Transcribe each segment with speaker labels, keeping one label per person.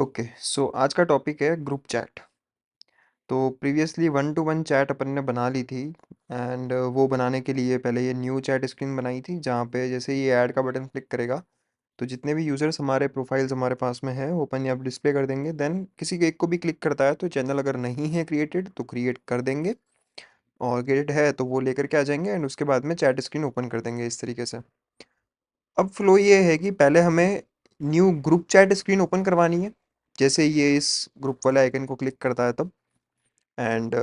Speaker 1: Okay so आज का topic है ग्रुप चैट। तो previously one to one chat अपन ने बना ली थी एंड वो बनाने के लिए पहले ये न्यू चैट स्क्रीन बनाई थी जहाँ पे जैसे ये ऐड का बटन क्लिक करेगा तो जितने भी यूज़र्स हमारे प्रोफाइल्स हमारे पास में है वो अपन यहाँ पे डिस्प्ले कर देंगे। देन किसी के एक को भी क्लिक करता है तो चैनल अगर नहीं है क्रिएटेड तो क्रिएट कर देंगे, और क्रिएट है तो वो लेकर के आ जाएंगे एंड उसके बाद में चैट स्क्रीन ओपन कर देंगे इस तरीके से। अब फ्लो ये है कि पहले हमें new group chat screen open करवानी है। जैसे ये इस ग्रुप वाले आइकन को क्लिक करता है तब एंड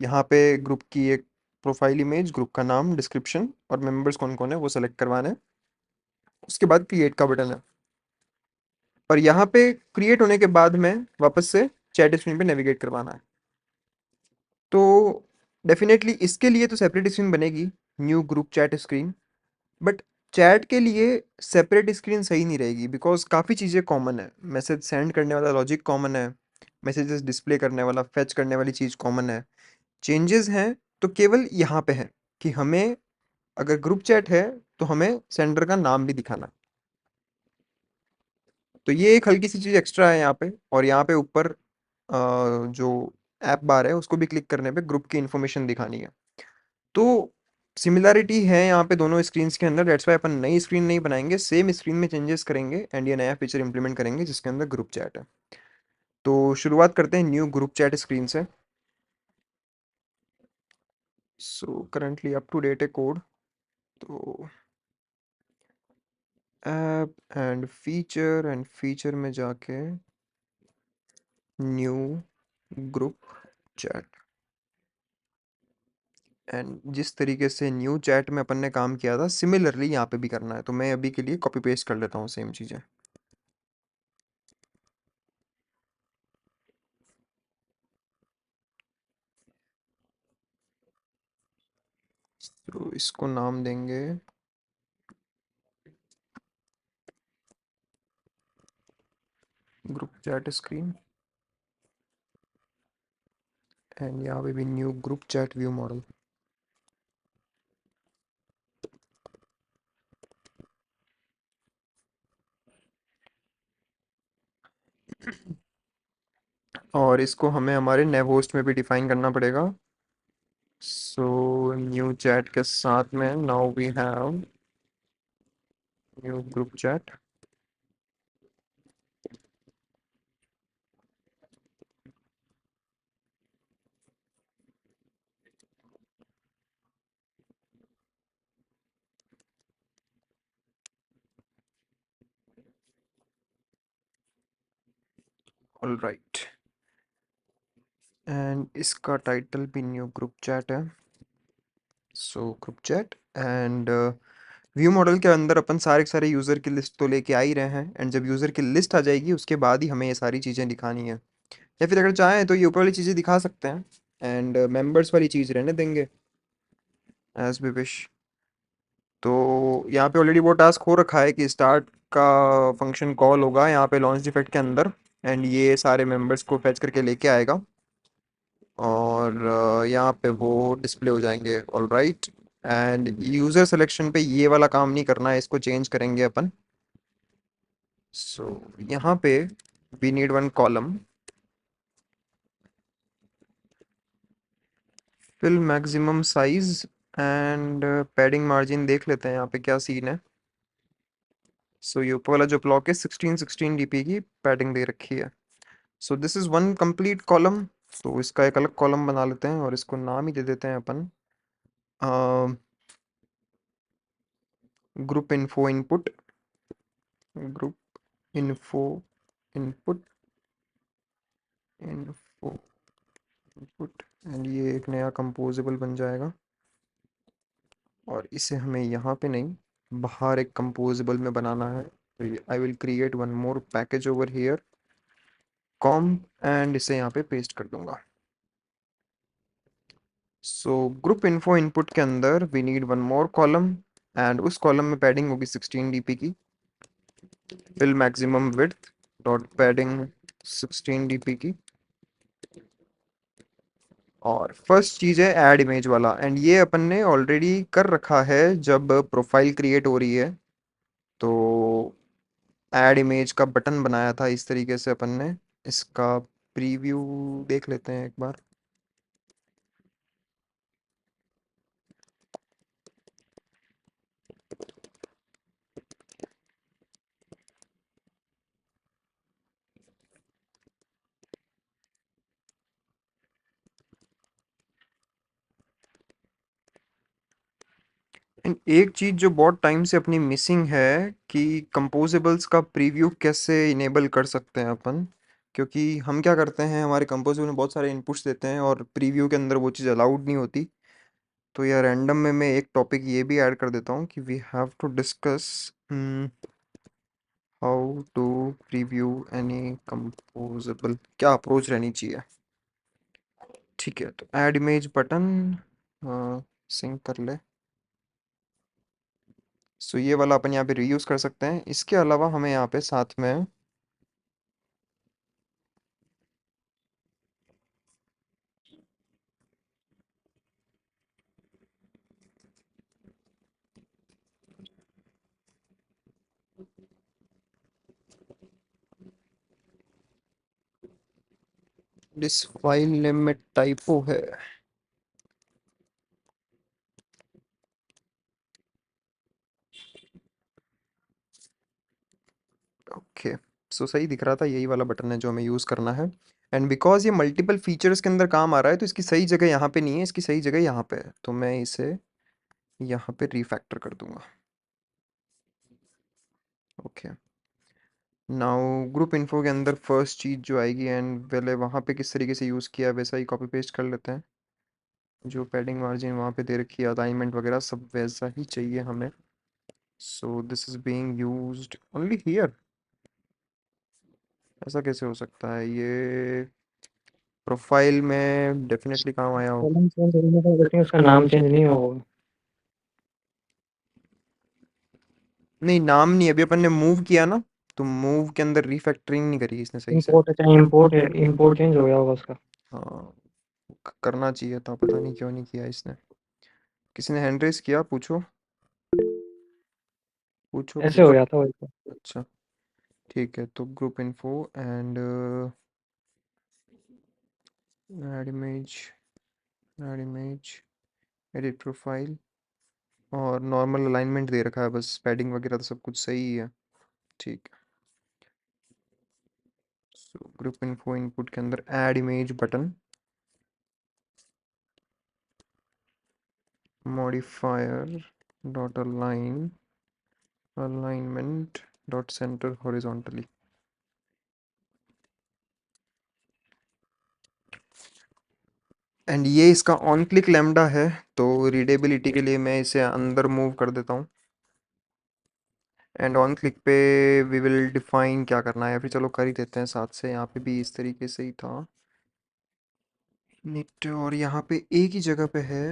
Speaker 1: यहाँ पे ग्रुप की एक प्रोफाइल इमेज, ग्रुप का नाम, डिस्क्रिप्शन और मेंबर्स कौन कौन है वो सेलेक्ट करवाना है। उसके बाद क्रिएट का बटन है और यहाँ पे क्रिएट होने के बाद में वापस से चैट स्क्रीन पे नेविगेट करवाना है। तो डेफिनेटली इसके लिए तो सेपरेट स्क्रीन बनेगी, new group chat screen. But chat के लिए सेपरेट स्क्रीन सही नहीं रहेगी बिकॉज काफ़ी चीज़ें कॉमन है। मैसेज सेंड करने वाला लॉजिक कॉमन है, मैसेजेस डिस्प्ले करने वाला फेच करने वाली चीज़ कॉमन है। चेंजेस हैं तो केवल यहाँ पे है कि हमें अगर ग्रुप चैट है तो हमें सेंडर का नाम भी दिखाना है। तो ये एक हल्की सी चीज़ एक्स्ट्रा है यहाँ पे। और यहाँ पे ऊपर जो ऐप बार है उसको भी क्लिक करने पे ग्रुप की इन्फॉर्मेशन दिखानी है। तो सिमिलैरिटी है यहाँ पे दोनों स्क्रीन्स के अंदर, दैट्स वाई अपन नई स्क्रीन नहीं बनाएंगे, सेम स्क्रीन में चेंजेस करेंगे एंड ये नया फीचर इंप्लीमेंट करेंगे जिसके अंदर ग्रुप चैट है। तो शुरुआत करते हैं न्यू ग्रुप चैट स्क्रीन से। So currently up to date है कोड। तो ऐप एंड फीचर में जाके न्यू ग्रुप चैट एंड जिस तरीके से न्यू चैट में अपन ने काम किया था सिमिलरली यहाँ पे भी करना है। तो मैं अभी के लिए कॉपी पेस्ट कर लेता हूँ सेम चीज़ें। तो इसको नाम देंगे ग्रुप चैट स्क्रीन एंड यहाँ पे भी new group chat view model. और इसको हमें हमारे नेव होस्ट में भी डिफाइन करना पड़ेगा। सो न्यू चैट के साथ में now we have new group chat. All right, एंड इसका टाइटल भी न्यू ग्रुप चैट है। So group chat and view model के अंदर अपन सारे के सारे यूज़र की लिस्ट तो लेके आ ही रहे हैं एंड जब यूज़र की लिस्ट आ जाएगी उसके बाद ही हमें ये सारी चीज़ें दिखानी है। या फिर अगर चाहें तो ये ऊपर वाली चीज़ें दिखा सकते हैं एंड मेंबर्स वाली चीज़ रहने देंगे एज वी विश। तो यहाँ पे ऑलरेडी वो टास्क हो रखा है कि स्टार्ट का फंक्शन कॉल होगा यहाँ पे लॉन्च इफेक्ट के अंदर एंड ये सारे मेंबर्स को फैच करके लेके आएगा और यहाँ पे वो डिस्प्ले हो जाएंगे। All right, end user selection पे ये वाला काम नहीं करना है, इसको चेंज करेंगे अपन। सो यहाँ पे we need one column, fill maximum size and padding margin देख लेते हैं यहाँ पे क्या सीन है। सो ये ऊपर वाला जो ब्लॉक है 16 की पैडिंग दे रखी है। So this is one complete column. तो इसका एक अलग कॉलम बना लेते हैं और इसको नाम ही दे देते हैं अपन group info input. Group info input info input and ये एक नया कंपोजेबल बन जाएगा और इसे हमें यहाँ पे नहीं बाहर एक कंपोजेबल में बनाना है। तो I will create one more package over here com and इसे यहाँ पे पेस्ट कर दूंगा। सो ग्रुप इन्फो इनपुट के अंदर we need one more column and उस कॉलम में पैडिंग होगी 16 dp की। Fill maximum width dot padding 16 dp की। और फर्स्ट चीज़ है ऐड इमेज वाला एंड ये अपन ने ऑलरेडी कर रखा है जब प्रोफाइल क्रिएट हो रही है। तो ऐड इमेज का बटन बनाया था इस तरीके से अपन ने इसका प्रीव्यू देख लेते हैं एक बार। एंड एक चीज़ जो बहुत टाइम से अपनी मिसिंग है कि कंपोजेबल्स का प्रीव्यू कैसे इनेबल कर सकते हैं अपन, क्योंकि हम क्या करते हैं हमारे कंपोजेबल में बहुत सारे इनपुट्स देते हैं और प्रीव्यू के अंदर वो चीज़ अलाउड नहीं होती। तो यार रैंडम में मैं एक टॉपिक ये भी ऐड कर देता हूँ कि we have to discuss how to preview any composable, क्या अप्रोच रहनी चाहिए। ठीक है, तो ऐड इमेज बटन सिंक कर ले। सो ये वाला अपन यहाँ पे रीयूज़ कर सकते हैं। इसके अलावा हमें यहाँ पे साथ में दिस फाइल नेम में टाइपो है। ओके, सो सही दिख रहा था, यही वाला बटन है जो हमें यूज़ करना है। एंड बिकॉज ये मल्टीपल फीचर्स के अंदर काम आ रहा है तो इसकी सही जगह यहाँ पे नहीं है, इसकी सही जगह यहाँ पे है, तो मैं इसे यहाँ पे रिफैक्टर कर दूंगा। ओके, नाउ ग्रुप इन्फो के अंदर फर्स्ट चीज़ जो आएगी, एंड पहले वहाँ पे किस तरीके से यूज़ किया वैसा ही कॉपी पेस्ट कर लेते हैं। जो पैडिंग मार्जिन वहाँ पे दे रखी है, अलाइनमेंट वगैरह सब वैसा ही चाहिए हमें। So this is being used only here. ऐसा कैसे हो सकता है? ये प्रोफाइल में डेफिनेटली काम आया हो।
Speaker 2: कॉलम चेंज करने का करते हैं, उसका नाम चेंज नहीं होगा।
Speaker 1: नहीं, नाम नहीं, अभी अपन ने मूव किया ना, तो मूव के अंदर रिफैक्टरिंग नहीं करी इसने सही से।
Speaker 2: इंपोर्ट, अच्छा इंपोर्ट है, इंपोर्ट चेंज हो गया होगा उसका।
Speaker 1: हाँ, करना चाहिए था, पता नहीं क्यों नहीं किया इसने। किसी ने हैंड रेस किया? पूछो पूछो
Speaker 2: ऐसे हो
Speaker 1: पूछो।
Speaker 2: गया था वही तो।
Speaker 1: अच्छा, ठीक है, तो group info and add image, add image, edit profile, और नॉर्मल अलाइनमेंट दे रखा है, बस पैडिंग वगैरह तो सब कुछ सही है। ठीक है, सो ग्रुप इन्फो इनपुट के अंदर add image button, modifier dot align, alignment dot center horizontally। And ये इसका ऑन क्लिक लैम्डा है, तो रीडेबिलिटी के लिए मैं इसे अंदर मूव कर देता हूँ। एंड ऑन क्लिक पे वी विल डिफाइन क्या करना है, फिर चलो कर ही देते हैं साथ से। यहाँ पे भी इस तरीके से ही था निट, और यहाँ पे एक ही जगह पे है,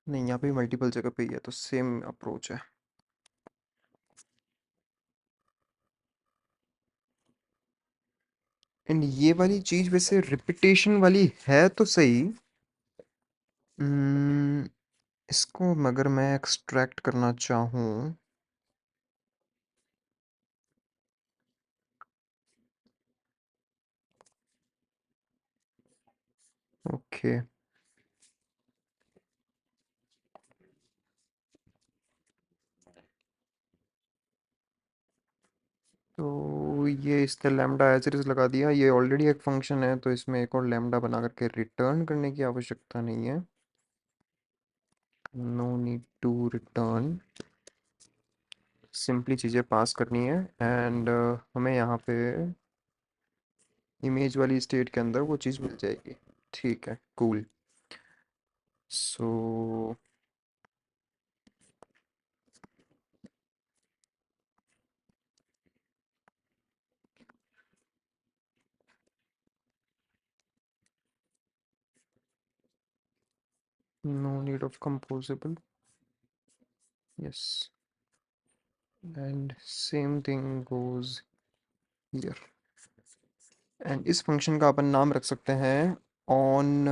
Speaker 1: नहीं यहाँ पे मल्टीपल जगह पे ही है, तो सेम अप्रोच है। एंड ये वाली चीज़ वैसे रिपीटेशन वाली है तो सही। Hmm, इसको अगर मैं एक्सट्रैक्ट करना चाहूँ, ओके, तो ये इसने लैम्डा एज इट इज़ लगा दिया। ये ऑलरेडी एक फंक्शन है, तो इसमें एक और लैम्डा बना करके रिटर्न करने की आवश्यकता नहीं है। No need to return, simply चीज़ें पास करनी है। एंड हमें यहाँ पे इमेज वाली स्टेट के अंदर वो चीज़ मिल जाएगी। ठीक है, cool. So no need of composable, yes, and same thing goes here. And इस फंक्शन का अपन नाम रख सकते हैं on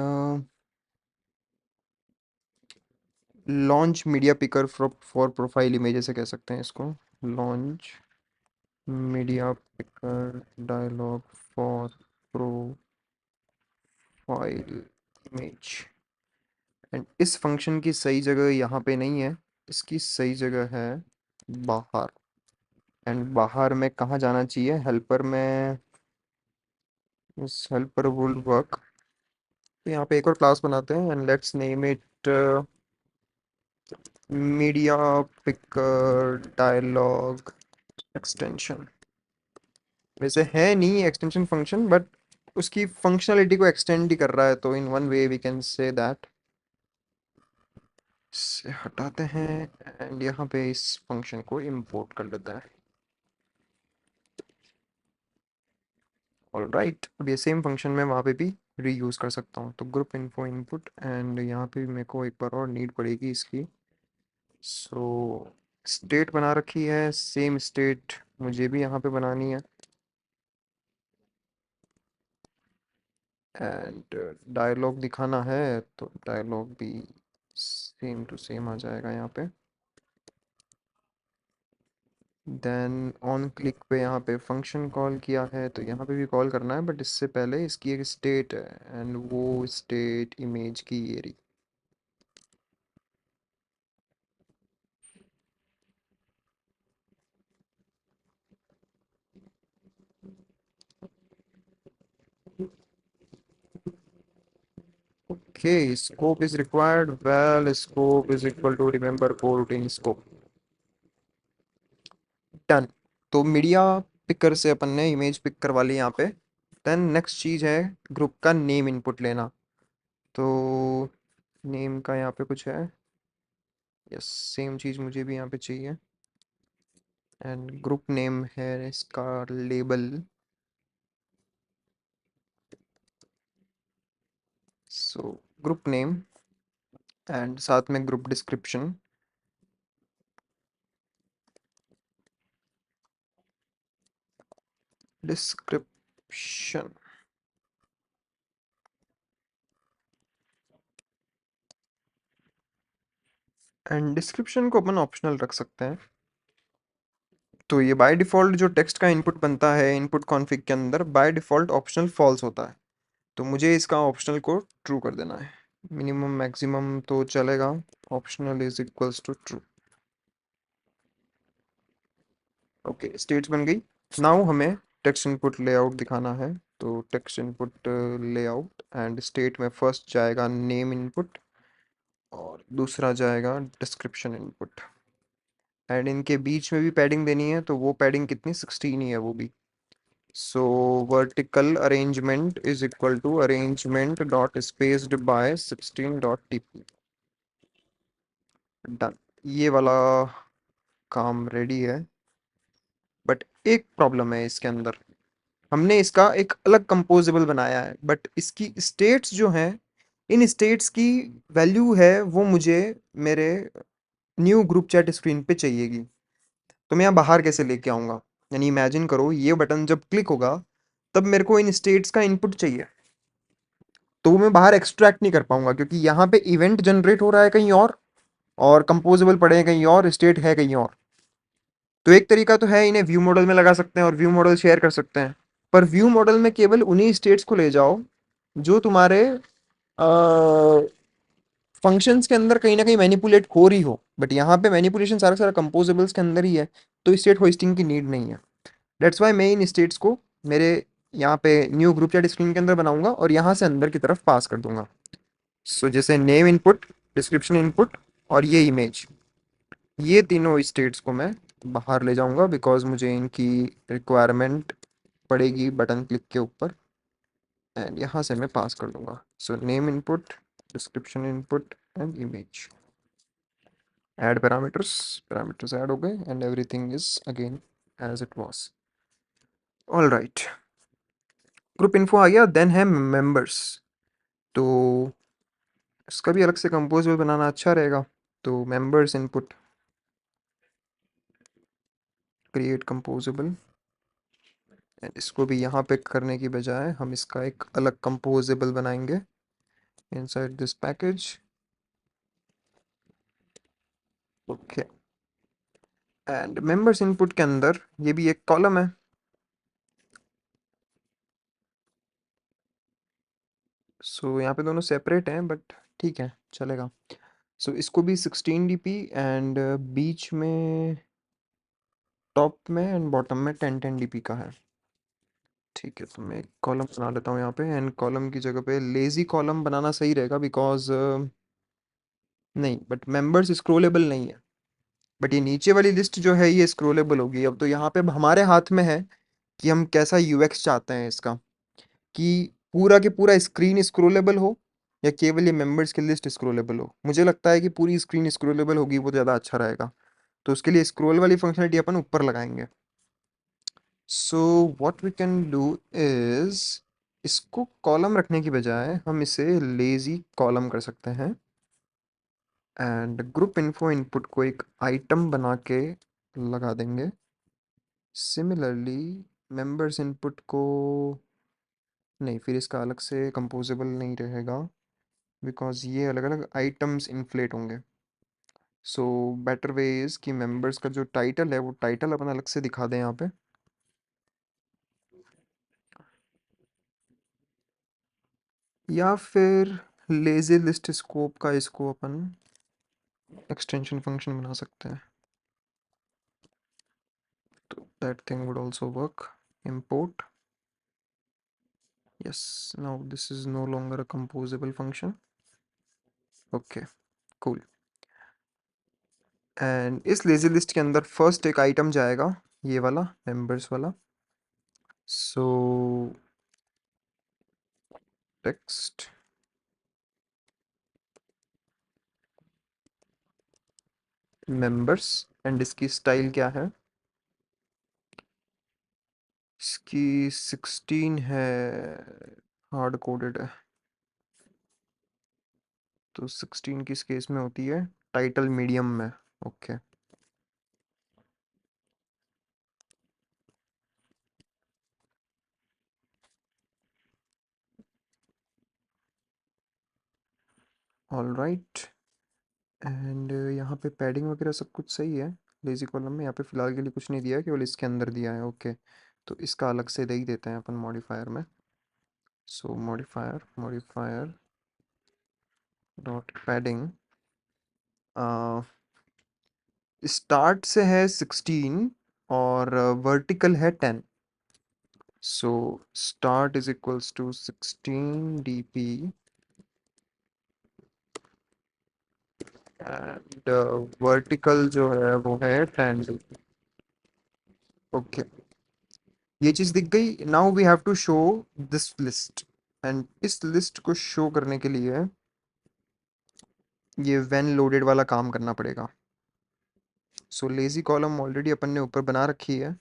Speaker 1: launch media picker for profile image, ऐसे कह सकते हैं इसको, launch media picker dialog for profile image. And इस फंक्शन की सही जगह यहाँ पे नहीं है, इसकी सही जगह है बाहर। एंड बाहर में कहाँ जाना चाहिए, हेल्पर में। इस हेल्पर वुड वर्क। तो यहाँ पे एक और क्लास बनाते हैं and let's name it media picker dialog extension. वैसे है नहीं एक्सटेंशन फंक्शन, बट उसकी फंक्शनलिटी को एक्सटेंड ही कर रहा है, तो in one way we can say that. इसे हटाते हैं एंड यहाँ पे इस फंक्शन को इंपोर्ट कर लेते हैं। ऑलराइट, अब ये सेम फंक्शन मैं वहाँ पे भी रीयूज़ कर सकता हूँ। तो ग्रुप इन्फो इनपुट, एंड यहाँ पे भी मेरे को एक बार और नीड पड़ेगी इसकी। सो स्टेट बना रखी है, सेम स्टेट मुझे भी यहाँ पे बनानी है। एंड डायलॉग दिखाना है तो डायलॉग भी सेम टू सेम आ जाएगा यहाँ पे। देन ऑन क्लिक पे यहाँ पे फंक्शन कॉल किया है, तो यहाँ पे भी कॉल करना है, बट इससे पहले इसकी एक स्टेट है एंड वो स्टेट इमेज की ये रही। Okay, scope is required. Well, scope is equal to remember coroutine scope. Done. तो मीडिया पिकर से अपन ने इमेज पिक करवा ली यहाँ पे। देन नेक्स्ट चीज है ग्रुप का नेम इनपुट लेना। तो नेम का यहाँ पे कुछ है, यस सेम चीज मुझे भी यहाँ पे चाहिए। एंड ग्रुप नेम है इसका label. So group name and साथ में group description. Description and description को अपन ऑप्शनल रख सकते हैं। तो ये बाय डिफ़ॉल्ट जो टेक्स्ट का इनपुट बनता है इनपुट कॉन्फ़िग के अंदर बाय डिफ़ॉल्ट ऑप्शनल फॉल्स होता है। तो मुझे इसका ऑप्शनल को ट्रू कर देना है। मिनिमम मैक्सिमम तो चलेगा, optional is equals to true. Okay, states बन गई। नाउ हमें टेक्स्ट इनपुट लेआउट दिखाना है। तो text input layout and state में फर्स्ट जाएगा नेम इनपुट और दूसरा जाएगा डिस्क्रिप्शन इनपुट। एंड इनके बीच में भी पैडिंग देनी है, तो वो पैडिंग कितनी 16 ही है वो भी। So vertical arrangement is equal to arrangement dot spaced by 16 dot tp। Done, ये वाला काम रेडी है। बट एक प्रॉब्लम है इसके अंदर। हमने इसका एक अलग कंपोजेबल बनाया है, बट इसकी स्टेट्स जो हैं, इन स्टेट्स की वैल्यू है वो मुझे मेरे न्यू ग्रुप चैट स्क्रीन पे चाहिएगी। तो मैं यहाँ बाहर कैसे लेके आऊँगा? यानी इमेजिन करो ये बटन जब क्लिक होगा तब मेरे को इन स्टेट्स का इनपुट चाहिए, तो वो मैं बाहर एक्सट्रैक्ट नहीं कर पाऊंगा क्योंकि यहाँ पे इवेंट जनरेट हो रहा है कहीं और कंपोजेबल पड़े हैं कहीं और, स्टेट है कहीं और। तो एक तरीका तो है इन्हें व्यू मॉडल में लगा सकते हैं और व्यू मॉडल शेयर कर सकते हैं, पर व्यू मॉडल में केवल उन्हीं स्टेट्स को ले जाओ जो तुम्हारे फंक्शंस के अंदर कहीं ना कहीं मैनिपुलेट हो रही हो। बट यहाँ पे मैनिपुलेशन सारा सारा कंपोजेबल्स के अंदर ही है, तो स्टेट होस्टिंग की नीड नहीं है। डेट्स वाई मैं इन स्टेट्स को मेरे यहाँ पे न्यू ग्रुप चैट स्क्रीन के अंदर बनाऊंगा और यहाँ से अंदर की तरफ पास कर दूंगा। सो जैसे नेम इनपुट, डिस्क्रिप्शन इनपुट और ये इमेज, ये तीनों स्टेट्स को मैं बाहर ले जाऊंगा बिकॉज मुझे इनकी रिक्वायरमेंट पड़ेगी बटन क्लिक के ऊपर। एंड यहाँ से मैं पास कर दूंगा। So name input, description input and image. Add parameters, parameters add हो गए and everything is again as it was. All right, group info आ गया। देन है मेंबर्स। तो इसका भी अलग से कंपोजेबल बनाना अच्छा रहेगा। तो members input, create composable. And इसको भी यहाँ पे करने की बजाय हम इसका एक अलग कंपोजेबल बनाएंगे inside this package. Okay, and members input के अंदर ये भी एक कॉलम है। सो यहाँ पे दोनों सेपरेट हैं बट ठीक है, चलेगा। सो इसको भी 16 dp एंड बीच में, टॉप में एंड बॉटम में 10 10 dp का है। ठीक है, तो मैं एक कॉलम बना लेता हूँ यहाँ पे, एंड कॉलम की जगह पे लेजी कॉलम बनाना सही रहेगा बिकॉज नहीं, बट मेंबर्स स्क्रोलेबल नहीं है। बट ये नीचे वाली लिस्ट जो है ये स्क्रोलेबल होगी। अब तो यहाँ पे अब हमारे हाथ में है कि हम कैसा यूएक्स चाहते हैं इसका, कि पूरा के पूरा स्क्रीन स्क्रोलेबल हो या केवल ये मेंबर्स की लिस्ट स्क्रोलेबल हो। मुझे लगता है कि पूरी स्क्रीन स्क्रोलेबल होगी वो ज़्यादा अच्छा रहेगा। तो उसके लिए स्क्रोल वाली फंक्शनलिटी अपन ऊपर लगाएंगे। So what we can do is, इसको कॉलम रखने की बजाय हम इसे लेजी कॉलम कर सकते हैं, एंड ग्रुप इन्फो इनपुट को एक आइटम बना के लगा देंगे। सिमिलरली मेंबर्स इनपुट को नहीं, फिर इसका अलग से कंपोजेबल नहीं रहेगा बिकॉज ये अलग अलग आइटम्स इन्फ्लेट होंगे। सो बेटर वे इज़ कि मेंबर्स का जो टाइटल है वो टाइटल अपन अलग से दिखा दें यहाँ पे, या फिर लेजी लिस्ट स्कोप का इसको अपन एक्सटेंशन फंक्शन बना सकते हैं। तो that thing would also work. import, yes, now this is no longer a composable function. Okay, cool। And इस लेजी लिस्ट के अंदर फर्स्ट एक आइटम जाएगा, ये वाला मेंबर्स वाला। सो टेक्स्ट मेंबर्स, एंड इसकी स्टाइल क्या है, इसकी 16 है, हार्ड कोडेड है। तो 16 किस केस में होती है, टाइटल मीडियम में। Okay, all right. एंड यहाँ पे पैडिंग वगैरह सब कुछ सही है लेजी कॉलम में। यहाँ पे फिलहाल के लिए कुछ नहीं दिया है, केवल इसके अंदर दिया है। ओके, तो इसका अलग से दे ही देते हैं अपन मॉडिफायर में। So modifier modifier dot padding, start से है 16 और वर्टिकल है 10। So start is equals to 16 dp and vertical जो है वो है 10 dp। ओके, ये चीज दिख गई। Now we have to show this list, and इस लिस्ट को शो करने के लिए ये व्हेन लोडेड वाला काम करना पड़ेगा। सो लेजी कॉलम ऑलरेडी अपन ने ऊपर बना रखी है।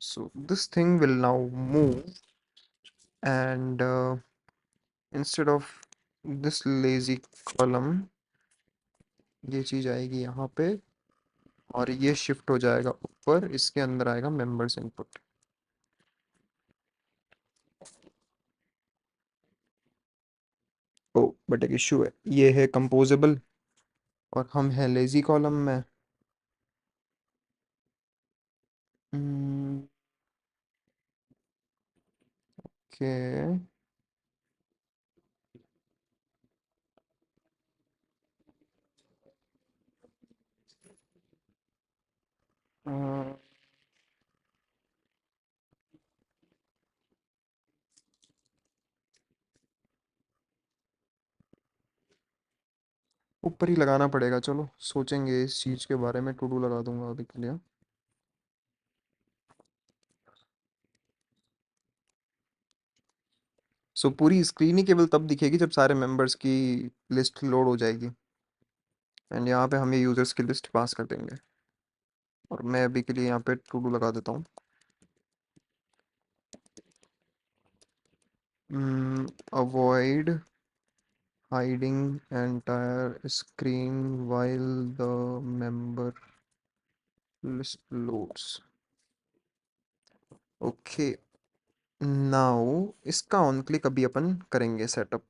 Speaker 1: So this thing will now move, and instead of this lazy column ये चीज आएगी यहाँ पे, और ये शिफ्ट हो जाएगा ऊपर, इसके अंदर आएगा मेंबर्स इनपुट। ओ बट एक इशू है, ये है कंपोजेबल और हम हैं लेजी कॉलम में। ओके, ऊपर ही लगाना पड़ेगा। चलो सोचेंगे इस चीज के बारे में, टू डू लगा दूंगा अभी के लिए। सो पूरी स्क्रीन ही केवल तब दिखेगी जब सारे मेंबर्स की लिस्ट लोड हो जाएगी, एंड यहाँ पे हम ये यूजर्स की लिस्ट पास कर देंगे। और मैं अभी के लिए यहाँ पे टू डू लगा देता हूँ। Avoid hiding entire screen while the member list loads। Okay, now इसका ऑन क्लिक अभी अपन करेंगे सेटअप।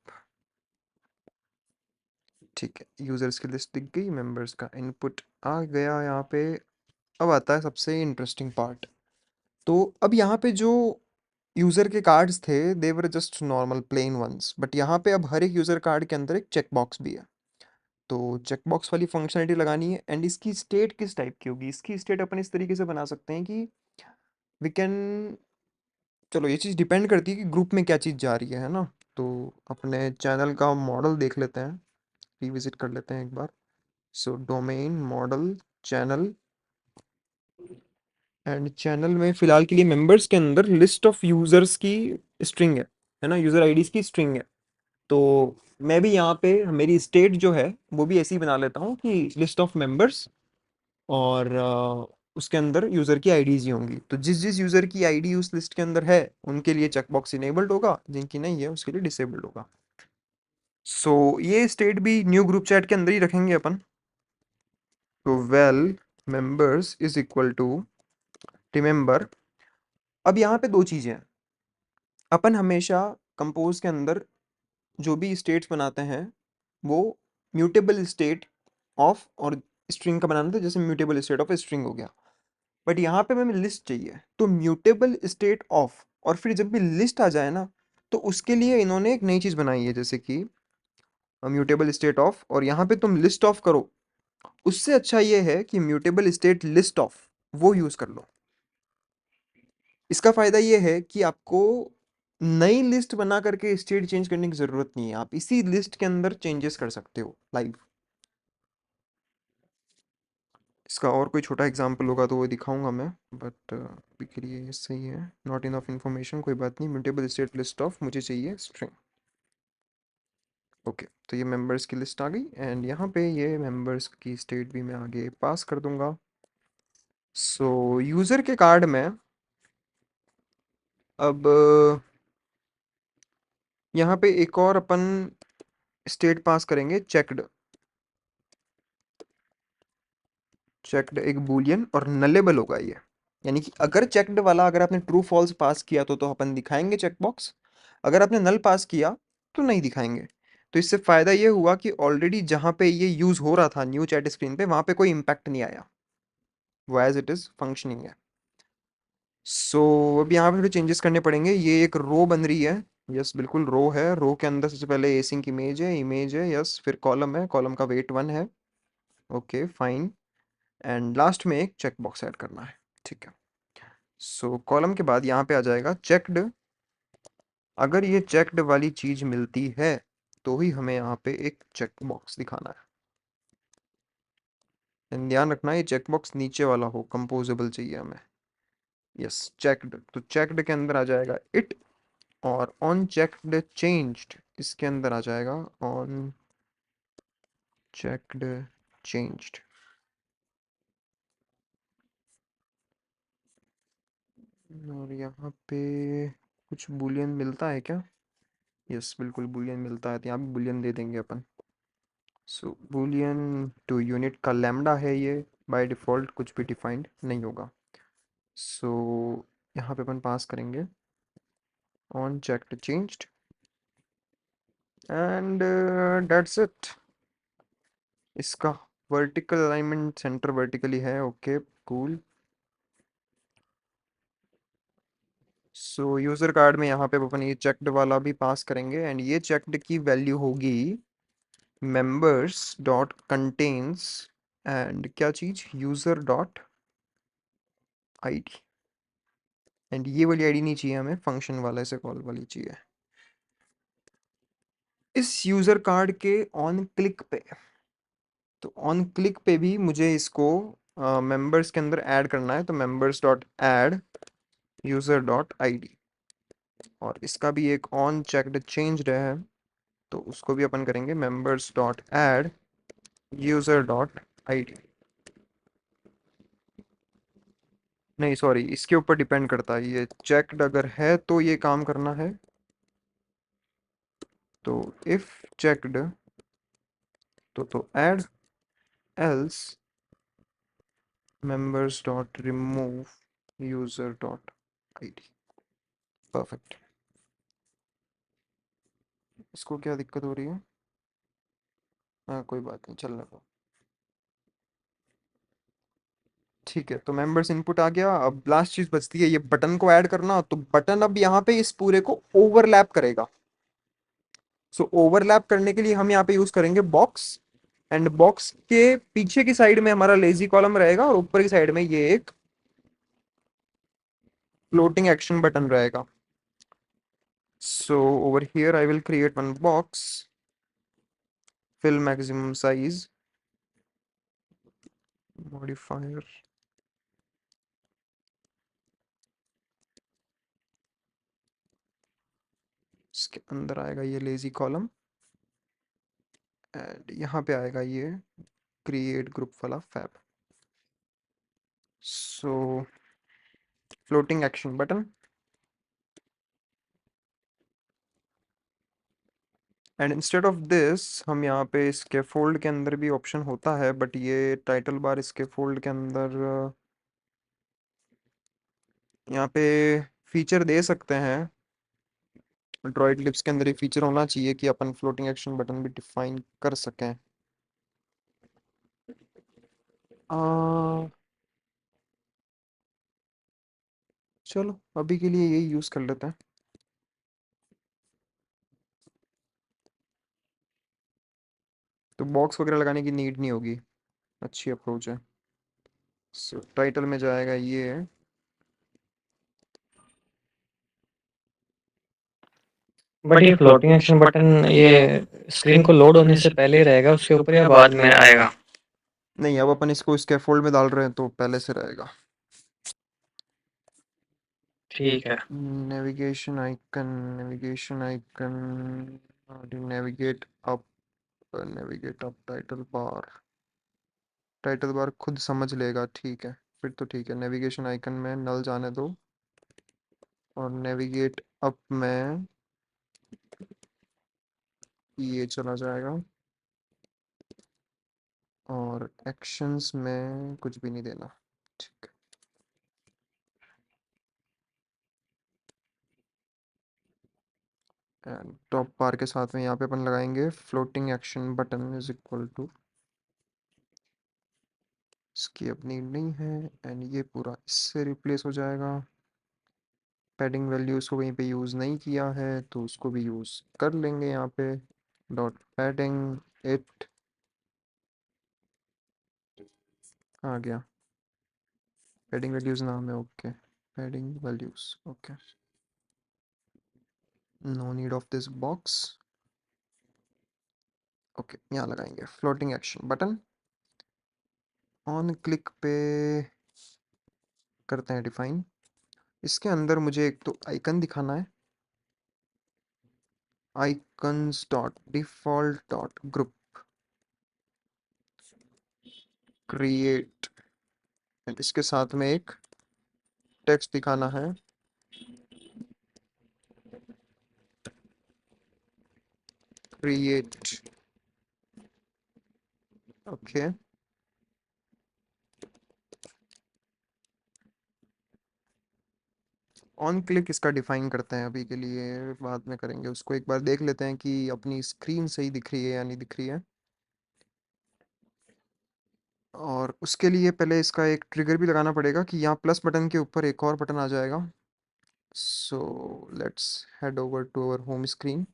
Speaker 1: ठीक है, यूजर्स की लिस्ट दिख गई, मेंबर्स का इनपुट आ गया यहाँ पे। अब आता है सबसे इंटरेस्टिंग पार्ट। तो अब यहाँ पे जो यूज़र के कार्ड्स थे they were just normal plain ones, but यहाँ पे अब हर एक यूज़र कार्ड के अंदर एक चेक बॉक्स भी है। तो चेक बॉक्स वाली फंक्शनलिटी लगानी है, एंड इसकी स्टेट किस टाइप की होगी? इसकी स्टेट अपन इस तरीके से बना सकते हैं कि वी कैन, चलो ये चीज़ डिपेंड करती है कि ग्रुप में क्या चीज़ जा रही है ना। तो अपने चैनल का मॉडल देख लेते हैं, रिविजिट कर लेते हैं एक बार। So domain model channel, and channel में फिलहाल के लिए मेंबर्स के अंदर लिस्ट ऑफ यूजर्स की स्ट्रिंग है ना, यूजर आईडीज की स्ट्रिंग है। तो मैं भी यहाँ पे मेरी स्टेट जो है वो भी ऐसी बना लेता हूँ कि लिस्ट ऑफ मेंबर्स, और उसके अंदर यूजर की आईडीज ही होंगी। तो जिस जिस यूजर की आईडी उस लिस्ट के अंदर है उनके लिए चेकबॉक्स इनेबल्ड होगा, जिनकी नहीं है उसके लिए डिसेबल्ड होगा। सो ये स्टेट भी न्यू ग्रुप चैट के अंदर ही रखेंगे अपन। तो val members is equal to remember. अब यहाँ पे दो चीजें हैं। अपन हमेशा कंपोज के अंदर जो भी स्टेट्स बनाते हैं वो म्यूटेबल स्टेट ऑफ और स्ट्रिंग का बनाना था, जैसे म्यूटेबल स्टेट ऑफ स्ट्रिंग हो गया। बट यहाँ पे हमें लिस्ट चाहिए, तो म्यूटेबल स्टेट ऑफ, और फिर जब भी लिस्ट आ जाए ना तो उसके लिए इन्होंने एक नई चीज़ बनाई है, जैसे कि म्यूटेबल स्टेट ऑफ, और यहाँ पे तुम लिस्ट ऑफ करो। उससे अच्छा ये है कि म्यूटेबल स्टेट लिस्ट ऑफ वो यूज़ कर लो। इसका फ़ायदा ये है कि आपको नई लिस्ट बना करके स्टेट चेंज करने की ज़रूरत नहीं है, आप इसी लिस्ट के अंदर चेंजेस कर सकते हो लाइव। इसका और कोई छोटा एग्जांपल होगा तो वो दिखाऊंगा मैं, बट अभी के लिए ये सही है। नॉट इनफ इन्फॉर्मेशन, कोई बात नहीं। म्यूटेबल स्टेट लिस्ट ऑफ, मुझे चाहिए स्ट्रिंग। ओके, तो ये मेंबर्स की लिस्ट आ गई, एंड यहाँ पे ये मेंबर्स की स्टेट भी मैं आगे पास कर दूंगा। सो यूज़र के कार्ड में अब यहाँ पे एक और अपन स्टेट पास करेंगे, चेक्ड। चेक्ड एक बूलियन और नलेबल होगा ये, यानी कि अगर चेक्ड वाला अगर आपने ट्रू फॉल्स पास किया तो अपन दिखाएंगे चेकबॉक्स, अगर आपने नल पास किया तो नहीं दिखाएंगे। तो इससे फायदा ये हुआ कि ऑलरेडी जहाँ पे ये यूज हो रहा था न्यू चैट स्क्रीन पे, वहां पे कोई इम्पैक्ट नहीं आया, वो एज इट इज फंक्शनिंग है। सो अब यहाँ पे थोड़े चेंजेस करने पड़ेंगे। ये एक रो बन रही है, यस बिल्कुल रो है। रो के अंदर सबसे पहले एसिंक इमेज है, यस, फिर कॉलम है, कॉलम का वेट 1 है, ओके फाइन, एंड लास्ट में एक चेक बॉक्स ऐड करना है, ठीक है। सो कॉलम के बाद यहाँ पे आ जाएगा चेक्ड। अगर ये चेक्ड वाली चीज मिलती है तो ही हमें यहाँ पे एक चेक बॉक्स दिखाना है, एंड ध्यान रखना ये चेक बॉक्स नीचे वाला हो, कंपोजेबल चाहिए हमें। यस चेक्ड, तो चेक्ड के अंदर आ जाएगा इट, और ऑन चेक्ड चेंज्ड इसके अंदर आ जाएगा ऑन चेक्ड चेंज्ड। और यहाँ पे कुछ बुलियन मिलता है क्या? यस बिल्कुल बुलियन मिलता है, तो यहाँ भी बुलियन दे देंगे अपन। सो बूलियन टू यूनिट का लैम्डा है ये, बाय डिफ़ॉल्ट कुछ भी डिफाइंड नहीं होगा। सो यहाँ पे अपन पास करेंगे on checked changed, and that's it. इसका वर्टिकल अलाइनमेंट सेंटर वर्टिकली है, ओके कूल। सो यूज़र कार्ड में यहाँ पे अपन ये चेक्ड वाला भी पास करेंगे, एंड ये चेक्ड की वैल्यू होगी मेंबर्स डॉट कंटेन्स, एंड क्या चीज़, यूज़र डॉट आईडी। एंड ये वाली आईडी नहीं चाहिए हमें, फंक्शन वाला से कॉल वाली चाहिए। इस यूजर कार्ड के ऑन क्लिक पे, तो ऑन क्लिक पे भी मुझे इसको मेंबर्स के अंदर ऐड करना है, तो members dot add user dot ID, और इसका भी एक ऑन चेक्ड चेंज है, तो उसको भी अपन करेंगे members dot add user dot ID. नहीं सॉरी, इसके ऊपर डिपेंड करता है, ये चेक्ड अगर है तो ये काम करना है। तो इफ चेक्ड तो add, else members dot remove user dot id। Perfect. इसको क्या दिक्कत हो रही है? हाँ कोई बात नहीं, चलने दो। ठीक है, तो मेंबर्स इनपुट आ गया। अब लास्ट चीज बचती है ये बटन को ऐड करना। तो बटन अब यहाँ पे इस पूरे को ओवरलैप करेगा। सो ओवरलैप करने के लिए हम यहाँ पे यूज करेंगे बॉक्स। एंड बॉक्स के पीछे की साइड में हमारा लेजी कॉलम रहेगा और ऊपर की साइड में ये एक फ्लोटिंग एक्शन बटन रहेगा। So over here I will create one box, fill maximum size, modifier, इसके अंदर आएगा ये लेजी कॉलम एंड यहाँ पे आएगा ये क्रिएट ग्रुप वाला fab. So floating action button and instead of this हम यहाँ पे इसके फोल्ड के अंदर भी ऑप्शन होता है, बट ये टाइटल बार इसके फोल्ड के अंदर यहाँ पे फीचर दे सकते हैं। ड्रॉइड लिप्स के अंदर ये फीचर होना चाहिए कि अपन फ्लोटिंग एक्शन बटन भी डिफाइन कर सकें। आ, चलो अभी के लिए यही यूज कर लेते हैं। तो बॉक्स वगैरह लगाने की नीड नहीं होगी। अच्छी अप्रोच है। सो टाइटल में जाएगा ये
Speaker 2: बट ये फ्लोटिंग एक्शन बटन ये स्क्रीन को लोड होने से पहले ही रहेगा उसके ऊपर या बाद में आएगा?
Speaker 1: नहीं, अब अपन इसको स्कैफोल्ड में डाल रहे हैं तो पहले से रहेगा।
Speaker 2: ठीक है।
Speaker 1: Navigation icon, navigation icon, navigate up, navigate up title bar खुद समझ लेगा। ठीक है, फिर तो ठीक है। नेविगेशन आइकन में नल जाने दो और नेविगेट अप में ये चला जाएगा और एक्शंस में कुछ भी नहीं देना। ठीक है। एंड टॉप बार के साथ में यहाँ पे अपन लगाएंगे floating action button is equal to, इसकी अब नीड नहीं है एंड ये पूरा इससे रिप्लेस हो जाएगा। पैडिंग वैल्यूज को कहीं पे यूज़ नहीं किया है तो उसको भी यूज़ कर लेंगे यहाँ पे। डॉट पैडिंग इट आ गया। पैडिंग वैल्यूज नाम है, okay. Padding values, okay. No need of this box. Okay, यहाँ लगाएंगे floating action button. On click पे करते हैं डिफाइन। इसके अंदर मुझे एक तो आइकन दिखाना है, icons dot default dot group create. इसके साथ में एक टेक्स्ट दिखाना है, क्रिएट, ओके। ऑन क्लिक इसका डिफाइन करते हैं, अभी के लिए बाद में करेंगे उसको। एक बार देख लेते हैं कि अपनी स्क्रीन सही दिख रही है या नहीं दिख रही है। और उसके लिए पहले इसका एक ट्रिगर भी लगाना पड़ेगा कि यहाँ प्लस बटन के ऊपर एक और बटन आ जाएगा। So let's head over to our home screen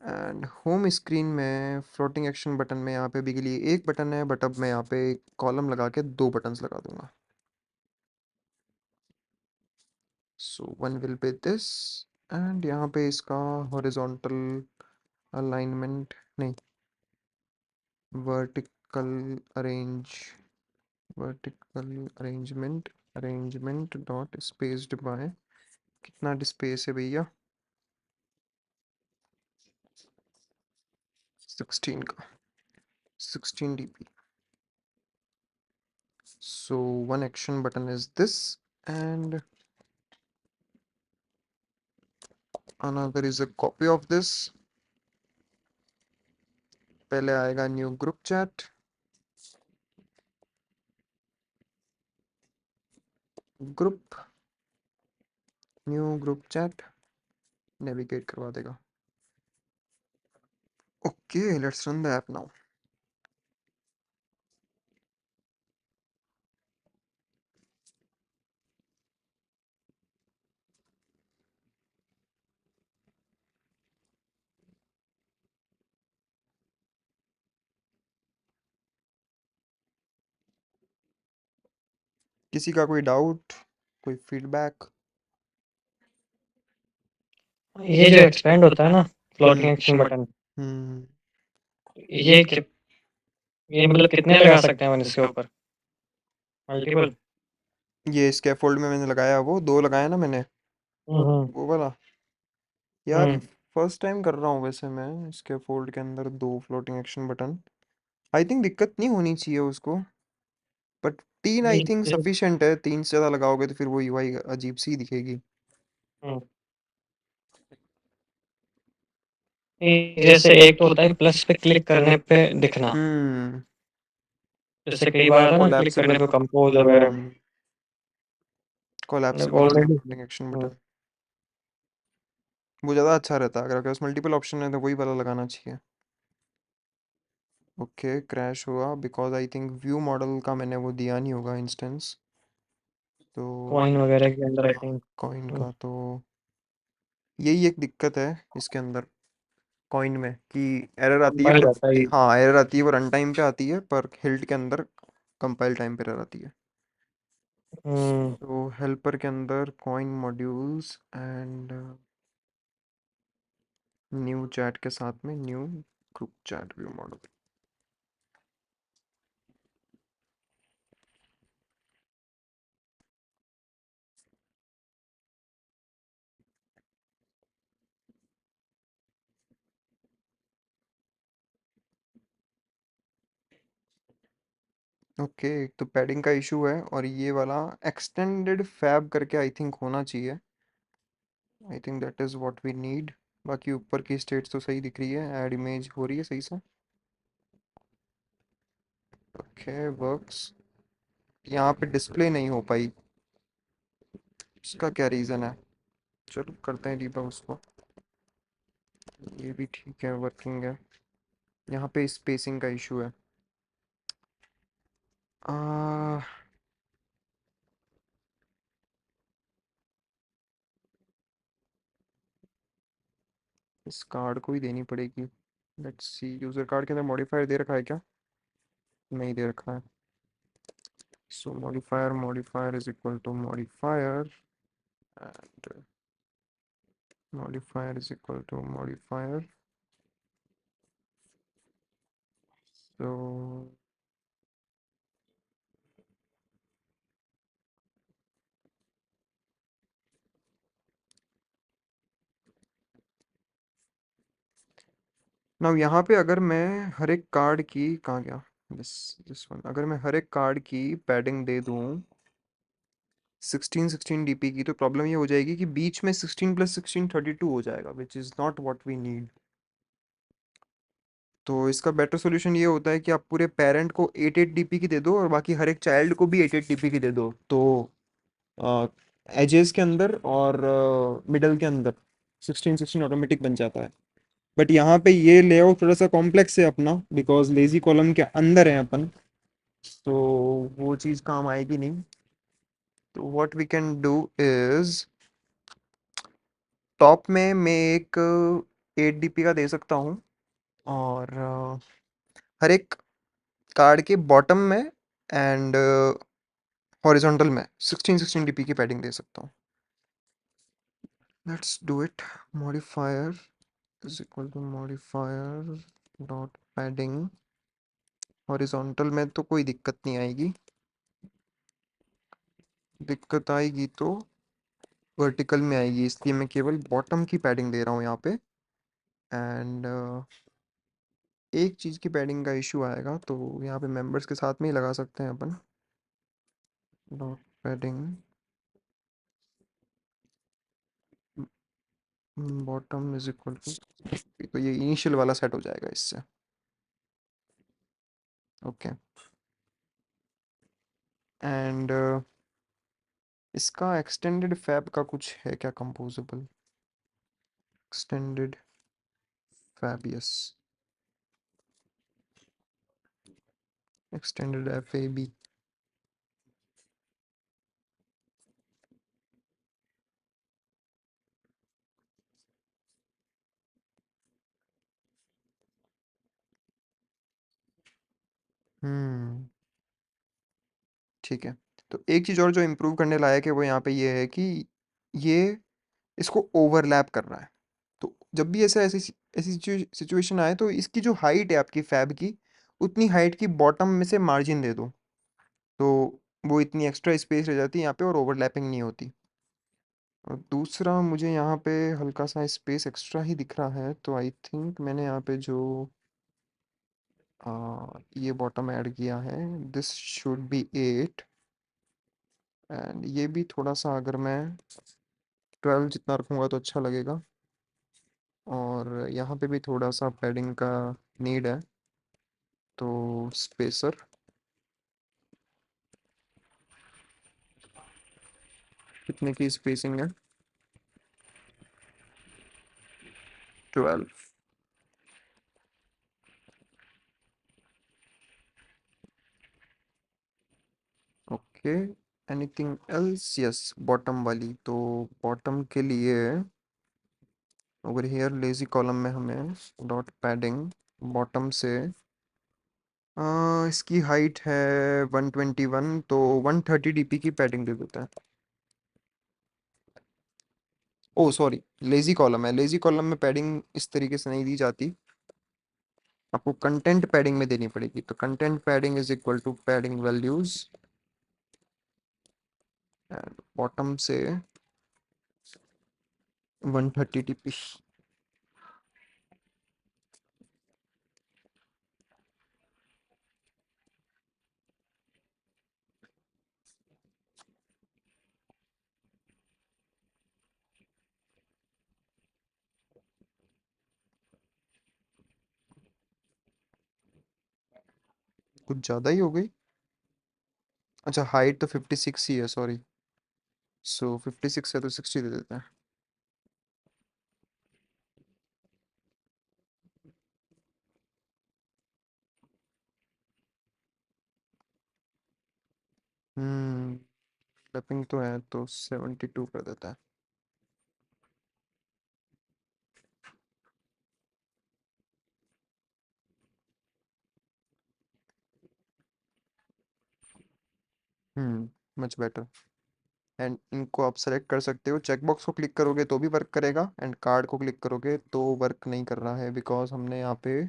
Speaker 1: and home screen में फ्लोटिंग एक्शन बटन में यहाँ पे भी के लिए एक बटन है, बट अब मैं यहाँ पे एक कॉलम लगा के दो बटन्स लगा दूंगा। So one will be this and यहाँ पे इसका हॉरिजॉन्टल अलाइनमेंट नहीं, vertical arrange, vertical arrangement, arrangement dot spaced by, कितना स्पेस है भैया, 16 का, 16 dp। so one action button is this and another is a copy of this। पहले आएगा new group chat, group, new group chat, navigate करवा देगा। Okay, let's run the app now. किसी का कोई डाउट, कोई फीडबैक?
Speaker 2: ये जो एक्सपेंड होता है ना फ्लोटिंग
Speaker 1: हम्म।
Speaker 2: एक्शन बटन,
Speaker 1: हम्म।
Speaker 2: ये ये मतलब कितने लगा सकते हैं अपन इसके ऊपर? मल्टीपल?
Speaker 1: ये स्कैफोल्ड में मैंने लगाया, वो दो लगाया ना मैंने,
Speaker 2: हम्म।
Speaker 1: वो वाला। यार
Speaker 2: हम्म।
Speaker 1: फर्स्ट टाइम कर रहा हूँ वैसे मैं स्कैफोल्ड के अंदर दो floating action button. I think दिक्कत नहीं होनी चाहिए उसको, बट तीन आई थिंक
Speaker 2: ये-
Speaker 1: सफिशिएंट है। तीन से ज़्यादा लगाओगे तो फिर वो यूआई अजीब सी दिखेगी।
Speaker 2: हम्म। जैसे एक तो होता है प्लस पे क्लिक करने पे दिखना,
Speaker 1: हम्म।
Speaker 2: जैसे कई बार आता है ना क्लिक करने
Speaker 1: कोलैप्सिबल।
Speaker 2: पे कंपोज वगैरह,
Speaker 1: hmm. Collapsible
Speaker 2: already.
Speaker 1: Floating action button, वो ज़्यादा अच्छा रहता है। अगर आपके पास मल्टीपल ऑप्शन है तो वही वाला लगाना चाहिए। ओके, क्रैश हुआ because I think view model का मैंने वो दिया नहीं होगा इंस्टेंस, तो
Speaker 2: कॉइन वगैरह के अंदर आई थिंक
Speaker 1: कॉइन का तो यही एक दिक्कत है इसके अंदर, कॉइन में, कि एरर आती है
Speaker 2: कंपाइल
Speaker 1: पर
Speaker 2: जाता है ये।
Speaker 1: हाँ एरर आती है, वो रन टाइम पे आती है, पर हिल्ट के अंदर कंपाइल टाइम पे एरर आती है।
Speaker 2: हम्म।
Speaker 1: तो हेल्पर के अंदर coin modules and new chat के साथ में new group chat view model. Okay, एक तो पैडिंग का इशू है, और ये वाला एक्सटेंडेड फैब करके आई थिंक होना चाहिए। I think that is what we need. बाकी ऊपर की स्टेट्स तो सही दिख रही है, ऐड इमेज हो रही है सही से। Okay, works. यहाँ पे डिस्प्ले नहीं हो पाई, इसका क्या रीज़न है? चलो करते हैं डीबग उसको। ये भी ठीक है, वर्किंग है। यहाँ पे स्पेसिंग का इशू है। आ, इस कार्ड को ही देनी पड़ेगी। लेट्स सी, यूज़र कार्ड के अंदर मॉडिफायर दे रखा है क्या? नहीं दे रखा है। So modifier is equal to modifier, and modifier is equal to modifier. So now यहाँ पे अगर मैं हर एक कार्ड की, कहाँ गया, दिस वन, अगर मैं हर एक कार्ड की पैडिंग दे दूँ 16 डीपी की, तो प्रॉब्लम ये हो जाएगी कि बीच में 16 + 16 32 हो जाएगा, which is not what we need. तो इसका बेटर सोल्यूशन ये होता है कि आप पूरे पेरेंट को 8 डीपी की दे दो, और बाकी हर एक चाइल्ड को भी 8 डीपी की दे दो, तो एजेस के अंदर और मिडल के अंदर 16 16 ऑटोमेटिक बन जाता है। बट यहाँ पे ये लेआउट थोड़ा सा कॉम्प्लेक्स है अपना, बिकॉज लेजी कॉलम के अंदर है अपन, तो वो चीज़ काम आएगी नहीं। तो what we can do is, top में मैं एक 8 डीपी का दे सकता हूँ, और हर एक कार्ड के बॉटम में एंड हॉरिजॉन्टल में 16 16 डीपी की पैडिंग दे सकता हूँ। Let's do it. Modifier is equal to modifier dot padding. Horizontal में तो कोई दिक्कत नहीं आएगी, दिक्कत आएगी तो वर्टिकल में आएगी, इसलिए मैं केवल बॉटम की पैडिंग दे रहा हूँ यहाँ पे। एंड एक चीज़ की पैडिंग का इशू आएगा, तो यहाँ पे मेंबर्स के साथ में ही लगा सकते हैं अपन, dot padding bottom is equal to, तो ये इनिशियल वाला सेट हो जाएगा इससे। ओके, एंड इसका एक्सटेंडेड फैब का कुछ है क्या composable? Extended fab, yes, extended F A B. Hmm, ठीक है। तो एक चीज़ और जो इम्प्रूव करने लायक है वो यहाँ पे ये है कि ये इसको ओवरलैप कर रहा है। तो जब भी ऐसा ऐसी ऐसी सिचुएशन आए तो इसकी जो हाइट है आपकी फैब की, उतनी हाइट की बॉटम में से मार्जिन दे दो, तो वो इतनी एक्स्ट्रा स्पेस रह जाती है यहाँ पे और ओवरलैपिंग नहीं होती। और दूसरा मुझे यहाँ पे हल्का सा स्पेस एक्स्ट्रा ही दिख रहा है, तो आई थिंक मैंने यहाँ पे जो ये बॉटम ऐड किया है, दिस शुड बी 8, एंड ये भी थोड़ा सा अगर मैं 12 जितना रखूँगा तो अच्छा लगेगा। और यहाँ पे भी थोड़ा सा पैडिंग का नीड है, तो स्पेसर कितने की स्पेसिंग है? 12। Okay, anything else? Yes, bottom वाली। तो बॉटम के लिए ओवर हियर लेजी कॉलम में हमें डॉट पैडिंग बॉटम से इसकी हाइट है 121, तो 130 डीपी की पैडिंग दे देता है। ओ सॉरी, लेजी कॉलम है, लेजी कॉलम में पैडिंग इस तरीके से नहीं दी जाती, आपको कंटेंट पैडिंग में देनी पड़ेगी। तो content padding is equal to padding values and bottom से 130 डीपी। कुछ ज़्यादा ही हो गई। अच्छा, हाइट तो 56 ही है, सॉरी। सो 56 है तो 60 दे देते हैं। हम्म, लैपिंग तो है तो 72 कर देता है। Much better. एंड इनको आप सेलेक्ट कर सकते हो, चेकबॉक्स को क्लिक करोगे तो भी वर्क करेगा, एंड कार्ड को क्लिक करोगे तो वर्क नहीं कर रहा है, बिकॉज हमने यहाँ पे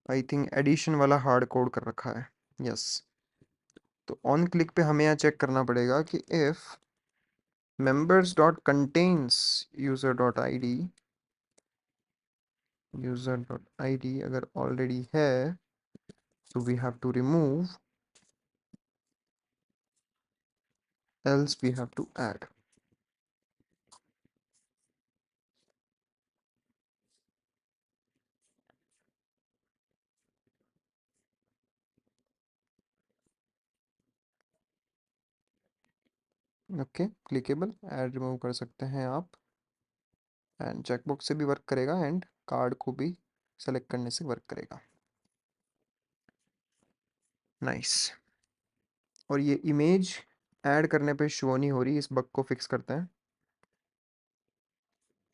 Speaker 1: आई थिंक एडिशन वाला हार्ड कोड कर रखा है। यस। तो ऑन क्लिक पे हमें यहाँ चेक करना पड़ेगा कि if members dot contains user dot id, user dot id अगर ऑलरेडी है तो we have to remove, else we have to add। Okay, clickable add remove कर सकते हैं आप, एंड चेकबॉक्स से भी वर्क करेगा एंड कार्ड को भी सेलेक्ट करने से वर्क करेगा। नाइस। और ये इमेज ऐड करने पे शो नहीं हो रही, इस बग को फिक्स करते हैं।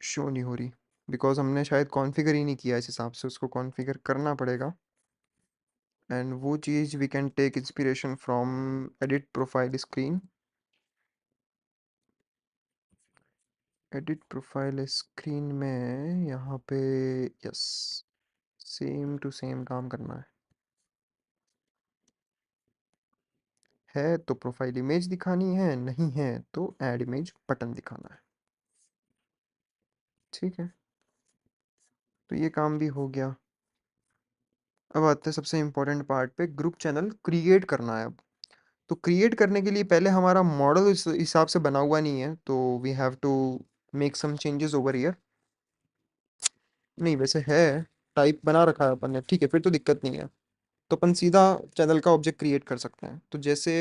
Speaker 1: शो नहीं हो रही बिकॉज हमने शायद कॉन्फ़िगर ही नहीं किया इस हिसाब से, उसको कॉन्फ़िगर करना पड़ेगा। एंड वो चीज़ we can take inspiration from edit profile screen. Edit profile screen में यहाँ पे यस, सेम टू सेम काम करना है तो प्रोफाइल इमेज दिखानी है, नहीं है तो ऐड इमेज बटन दिखाना है। ठीक है, तो ये काम भी हो गया। अब आते हैं सबसे इम्पोर्टेंट पार्ट पे, ग्रुप चैनल क्रिएट करना है अब। तो क्रिएट करने के लिए पहले हमारा मॉडल इस हिसाब से बना हुआ नहीं है, तो we have to make some changes over here. नहीं, वैसे है, टाइप बना रखा है अपन ने, ठीक है, फिर तो दिक्कत नहीं है। तो अपन सीधा चैनल का ऑब्जेक्ट क्रिएट कर सकते हैं। तो जैसे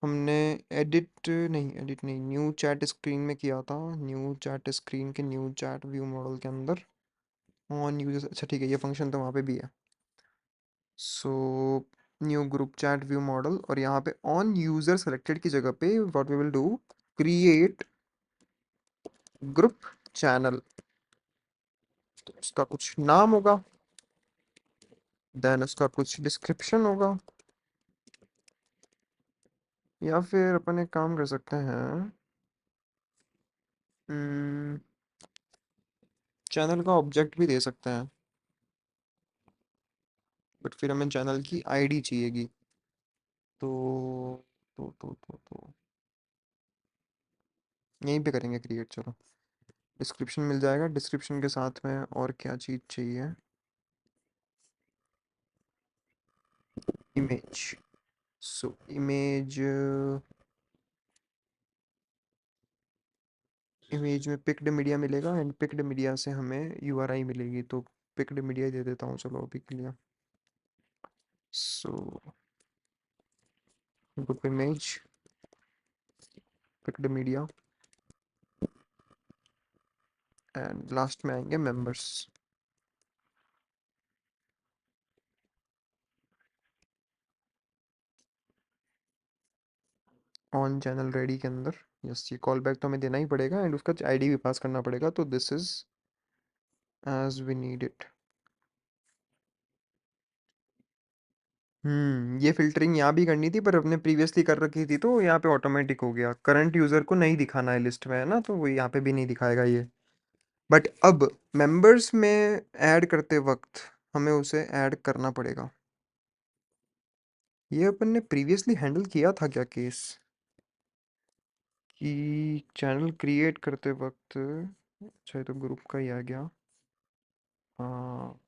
Speaker 1: हमने एडिट नहीं न्यू चैट स्क्रीन में किया था, न्यू चैट स्क्रीन के न्यू चैट व्यू मॉडल के अंदर ऑन यूजर्स, अच्छा ठीक है, ये फंक्शन तो वहाँ पे भी है। So new group chat view model, और यहाँ पे ऑन यूजर सेलेक्टेड की जगह पे what we will do, create group channel. तो उसका कुछ नाम होगा, देन उसका कुछ डिस्क्रिप्शन होगा, या फिर अपन एक काम कर सकते हैं, चैनल का ऑब्जेक्ट भी दे सकते हैं, बट फिर हमें चैनल की आईडी चाहिएगी। तो तो यहीं पे करेंगे क्रिएट, चलो। डिस्क्रिप्शन मिल जाएगा, डिस्क्रिप्शन के साथ में और क्या चीज़ चाहिए? इमेज। सो इमेज, इमेज में पिक्ड मीडिया मिलेगा, एंड पिक्ड मीडिया से हमें यूआरआई मिलेगी, तो पिक्ड मीडिया दे देता हूँ चलो अभी के लिए। So group image, picked media, and last में आएंगे मेंबर्स। ऑन चैनल रेडी के अंदर, यस, ये कॉल बैक तो हमें देना ही पड़ेगा, एंड उसका आईडी भी पास करना पड़ेगा, तो this is as we need it. ये फिल्टरिंग यहाँ भी करनी थी, पर अपने प्रीवियसली कर रखी थी, तो यहाँ पे ऑटोमेटिक हो गया। करंट यूजर को नहीं दिखाना है लिस्ट में, है ना, तो वो यहाँ पे भी नहीं दिखाएगा ये। बट अब मेंबर्स में ऐड करते वक्त हमें उसे ऐड करना पड़ेगा। ये अपन ने प्रीवियसली हैंडल किया था क्या केस, कि चैनल क्रिएट करते वक्त, अच्छा ये तो ग्रुप का ही आ गया। हाँ,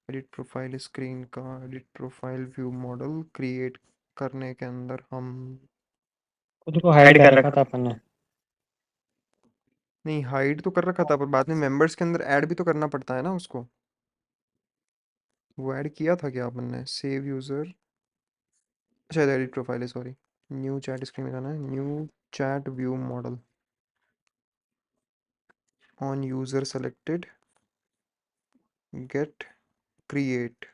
Speaker 1: एडिट प्रोफाइल स्क्रीन का, edit profile view model create करने के अंदर हम,
Speaker 2: खुद को हाइड कर रखा था अपन ने।
Speaker 1: नहीं हाइड तो कर रखा था, पर बाद में मेंबर्स के अंदर ऐड भी तो करना पड़ता है ना उसको। वो ऐड किया था क्या अपन ने? सेव यूजर, शायद एडिट प्रोफाइल है, सॉरी। न्यू चैट स्क्रीन में जाना है, new chat view model, on user selected, get create.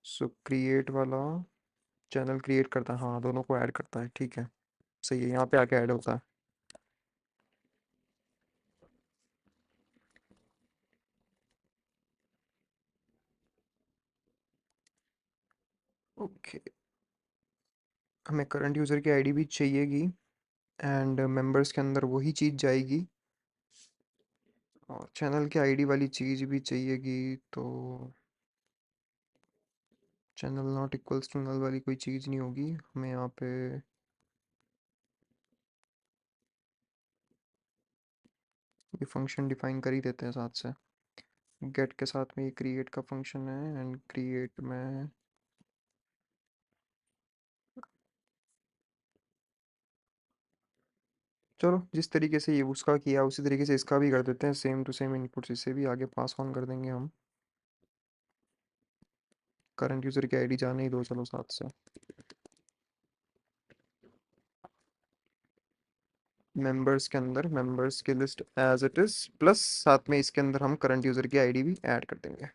Speaker 1: So create वाला चैनल क्रिएट करता है, हाँ दोनों को ऐड करता है, ठीक है, सही है, यहाँ पे आके ऐड होता है। ओके, हमें करंट यूज़र की आईडी भी चाहिएगी, एंड मेंबर्स के अंदर वही चीज़ जाएगी, और चैनल की आईडी वाली चीज़ भी चाहिएगी, तो channel not equals to null वाली कोई चीज़ नहीं होगी हमें यहाँ पे। ये फंक्शन डिफाइन कर ही देते हैं साथ से, गेट के साथ में ये क्रिएट का फंक्शन है, एंड क्रिएट में चलो जिस तरीके से ये उसका किया उसी तरीके से इसका भी कर देते हैं, सेम टू सेम इनपुट्स इसे भी आगे पास ऑन कर देंगे हम। करंट यूज़र की आईडी जाने ही दो चलो साथ से। मेंबर्स के अंदर मेंबर्स की list as it is, plus साथ में इसके अंदर हम करंट यूज़र की आईडी भी ऐड कर देंगे।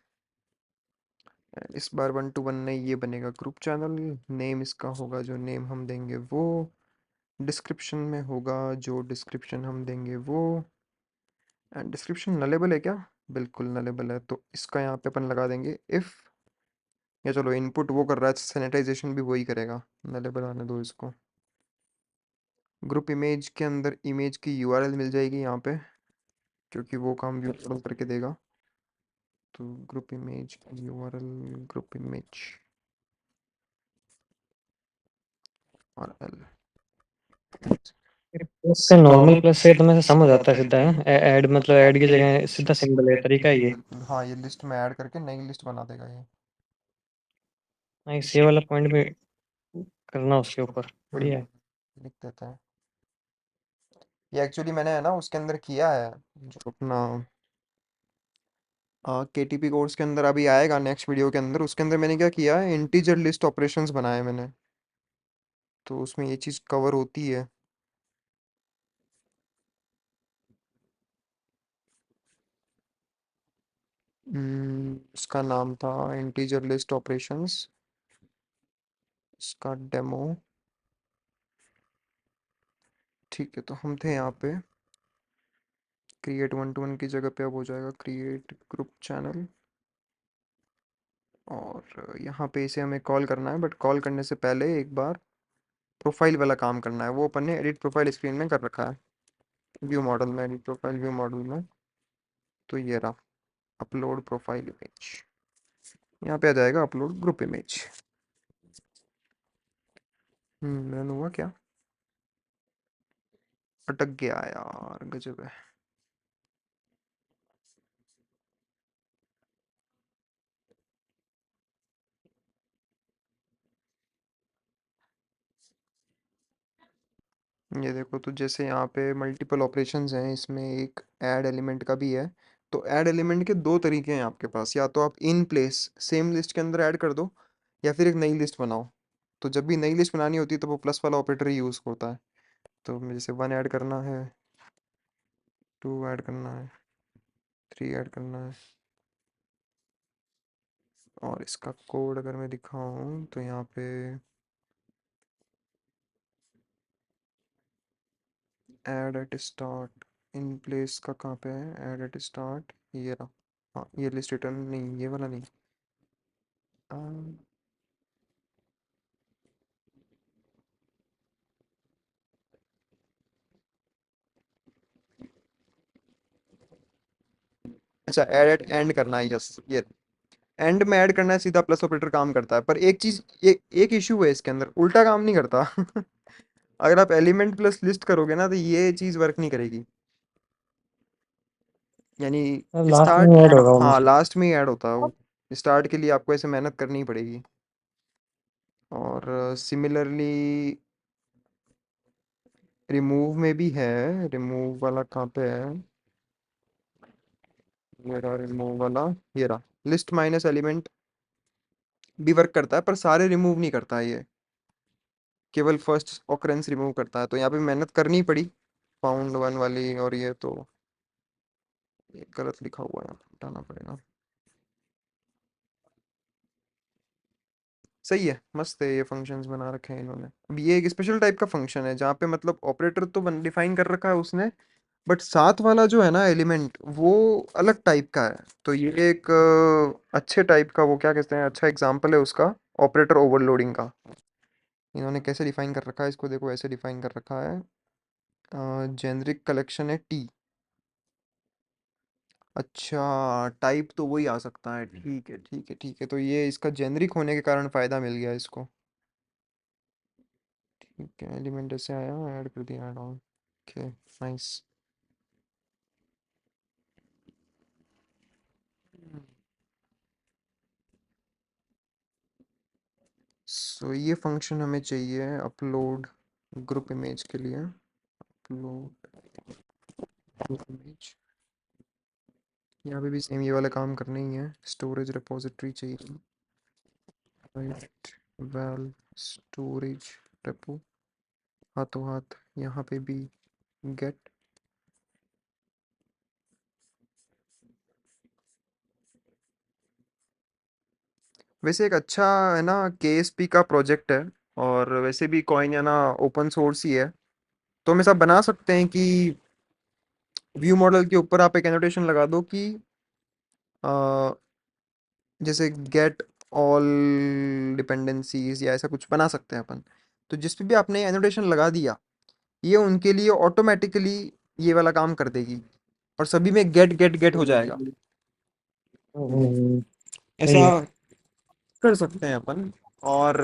Speaker 1: इस बार 1 to 1 नहीं, ये बनेगा ग्रुप चैनल। नेम इसका होगा, जो नेम हम देंगे वो। डिस्क्रिप्शन में होगा, जो डिस्क्रिप्शन हम देंगे वो। एंड डिस्क्रिप्शन नलेबल है क्या? बिल्कुल नलेबल है, तो इसका यहाँ पे अपन लगा देंगे इफ़, या चलो इनपुट वो कर रहा है, सैनिटाइजेशन भी वही करेगा, नलेबल आने दो इसको। ग्रुप इमेज के अंदर इमेज की यूआरएल मिल जाएगी यहाँ पे, क्योंकि वो काम व्यू करके देगा। तो group image URL, group image और एल।
Speaker 2: प्लस से नॉर्मल प्लस से तो मैं समझ आता है सीधा है, ऐड मतलब ऐड की जगह सीधा सिंबल है, तरीका है ये।
Speaker 1: बिल्कुल हाँ, ये लिस्ट में ऐड करके नई लिस्ट बना देगा ये।
Speaker 2: नाइस, ये वाला पॉइंट भी करना उसके ऊपर, बढ़िया है।
Speaker 1: लिख देते हैं। ये एक्चुअली मैंने है ना उसके अंदर किया है, जो अपना केटीपी कोर्स के अंदर अभी आएगा नेक्स्ट वीडियो के अंदर, उसके अंदर मैंने क्या किया है, इंटीजर लिस्ट ऑपरेशंस बनाए मैंने, तो उसमें ये चीज़ कवर होती है। इसका नाम था इंटीजर लिस्ट ऑपरेशंस, इसका डेमो, ठीक है। तो हम थे यहाँ पे क्रिएट 1 to 1 की जगह पे, अब हो जाएगा क्रिएट ग्रुप चैनल, और यहाँ पे इसे हमें कॉल करना है, बट कॉल करने से पहले एक बार प्रोफाइल वाला काम करना है, वो अपन ने एडिट प्रोफाइल स्क्रीन में कर रखा है, व्यू मॉडल में, एडिट प्रोफाइल व्यू मॉडल में। तो ये रहा अपलोड प्रोफाइल इमेज, यहाँ पे आ जाएगा अपलोड ग्रुप इमेज। रन हुआ क्या? अटक गया यार, गजब है। ये देखो, तो जैसे यहाँ पे मल्टीपल ऑपरेशंस हैं, इसमें एक ऐड एलिमेंट का भी है। तो ऐड एलिमेंट के दो तरीके हैं आपके पास, या तो आप इन प्लेस सेम लिस्ट के अंदर ऐड कर दो, या फिर एक नई लिस्ट बनाओ। तो जब भी नई लिस्ट बनानी होती है तो वो प्लस वाला ऑपरेटर ही यूज़ होता है। तो जैसे 1 ऐड करना है, 2 ऐड करना है, 3 ऐड करना है। और इसका कोड अगर मैं दिखाऊं तो यहाँ पे add at start, in place का कहाँ पे है, ऐड एट स्टार्ट, ये रहा। हाँ, ये लिस्ट रिटर्न नहीं, ये वाला नहीं। आ, अच्छा, ऐड एट एंड करना है, यस ये एंड में ऐड करना है, सीधा प्लस ऑपरेटर काम करता है। पर एक चीज, एक इशू है इसके अंदर, उल्टा काम नहीं करता। अगर आप एलिमेंट प्लस लिस्ट करोगे ना तो ये चीज वर्क नहीं करेगी। यानी
Speaker 2: लास्ट में
Speaker 1: स्टार्ट,
Speaker 2: ऐड होगा वो
Speaker 1: हाँ
Speaker 2: मुझे।
Speaker 1: लास्ट में ही ऐड होता है वो। स्टार्ट के लिए आपको ऐसे मेहनत करनी ही पड़ेगी। और सिमिलरली रिमूव में भी है, रिमूव वाला कहाँ पे है, ये रहा रिमूव वाला, ये रहा। लिस्ट माइनस एलिमेंट भी वर्क करता है, पर सारे रिमूव नहीं करता है ये, केवल फर्स्ट ऑकरेंस रिमूव करता है। तो यहाँ पे मेहनत करनी पड़ी फाउंड वन वाली, और ये तो ये गलत लिखा हुआ है, हटाना पड़ेगा। सही है, मस्त है, ये फंक्शंस बना रखे हैं इन्होंने। अब ये एक स्पेशल टाइप का फंक्शन है जहाँ पे मतलब ऑपरेटर तो डिफाइन कर रखा है उसने, बट साथ वाला जो है ना एलिमेंट, वो अलग टाइप का है। तो ये एक अच्छे टाइप का, वो क्या कहते हैं, अच्छा एग्जांपल है उसका, ऑपरेटर ओवरलोडिंग का। इन्होंने कैसे डिफाइन कर रखा है इसको, देखो ऐसे डिफाइन कर रखा है, जेनरिक कलेक्शन है टी। अच्छा, टाइप तो वही आ सकता है, ठीक है ठीक है ठीक है, तो ये इसका जेनरिक होने के कारण फ़ायदा मिल गया इसको। ठीक है, एलिमेंट ऐसे आया, ऐड कर दिया, ऐड ऑन, ओके, नाइस। सो ये फंक्शन हमें चाहिए अपलोड ग्रुप इमेज के लिए, अपलोड ग्रुप इमेज। यहाँ पे भी सेम ये वाला काम करना ही है, स्टोरेज रिपोजिटरी चाहिए, राइट वैल स्टोरेज रेपो, हाथों हाथ यहाँ पे भी गेट। वैसे एक अच्छा है ना, केएसपी का प्रोजेक्ट है, और वैसे भी कॉइन है ना ओपन सोर्स ही है। तो हम ऐसा बना सकते हैं कि व्यू मॉडल के ऊपर आप एक एनोटेशन लगा दो कि अ, जैसे गेट ऑल डिपेंडेंसीज, या ऐसा कुछ बना सकते हैं अपन। तो जिस पे भी आपने एनोटेशन लगा दिया, ये उनके लिए ऑटोमेटिकली ये वाला काम कर देगी, और सभी में गेट गेट गेट हो जाएगा।
Speaker 2: हम्म,
Speaker 1: ऐसा
Speaker 2: सही है।
Speaker 1: कर सकते हैं अपन। और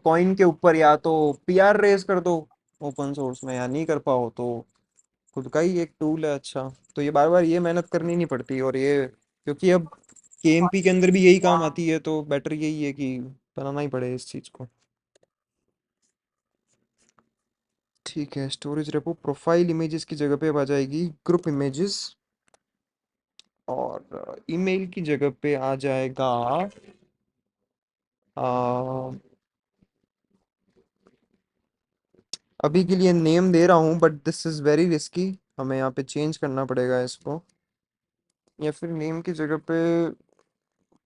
Speaker 1: कॉइन के ऊपर या तो पीआर रेज कर दो ओपन सोर्स में, या नहीं कर पाओ तो खुद का ही एक टूल है अच्छा। तो ये बार बार ये मेहनत करनी नहीं पड़ती, और ये क्योंकि अब केएमपी के अंदर भी यही काम आती है, तो बेटर यही है कि बनाना ही पड़े इस चीज़ को। ठीक है, स्टोरेज रेपो प्रोफाइल इमेजेस की जगह पे अब आ जाएगी ग्रुप इमेजेस, और ईमेल की जगह पे आ जाएगा आ, अभी के लिए नेम दे रहा हूँ, but this is very risky, हमें यहाँ पे चेंज करना पड़ेगा इसको। या फिर नेम की जगह पे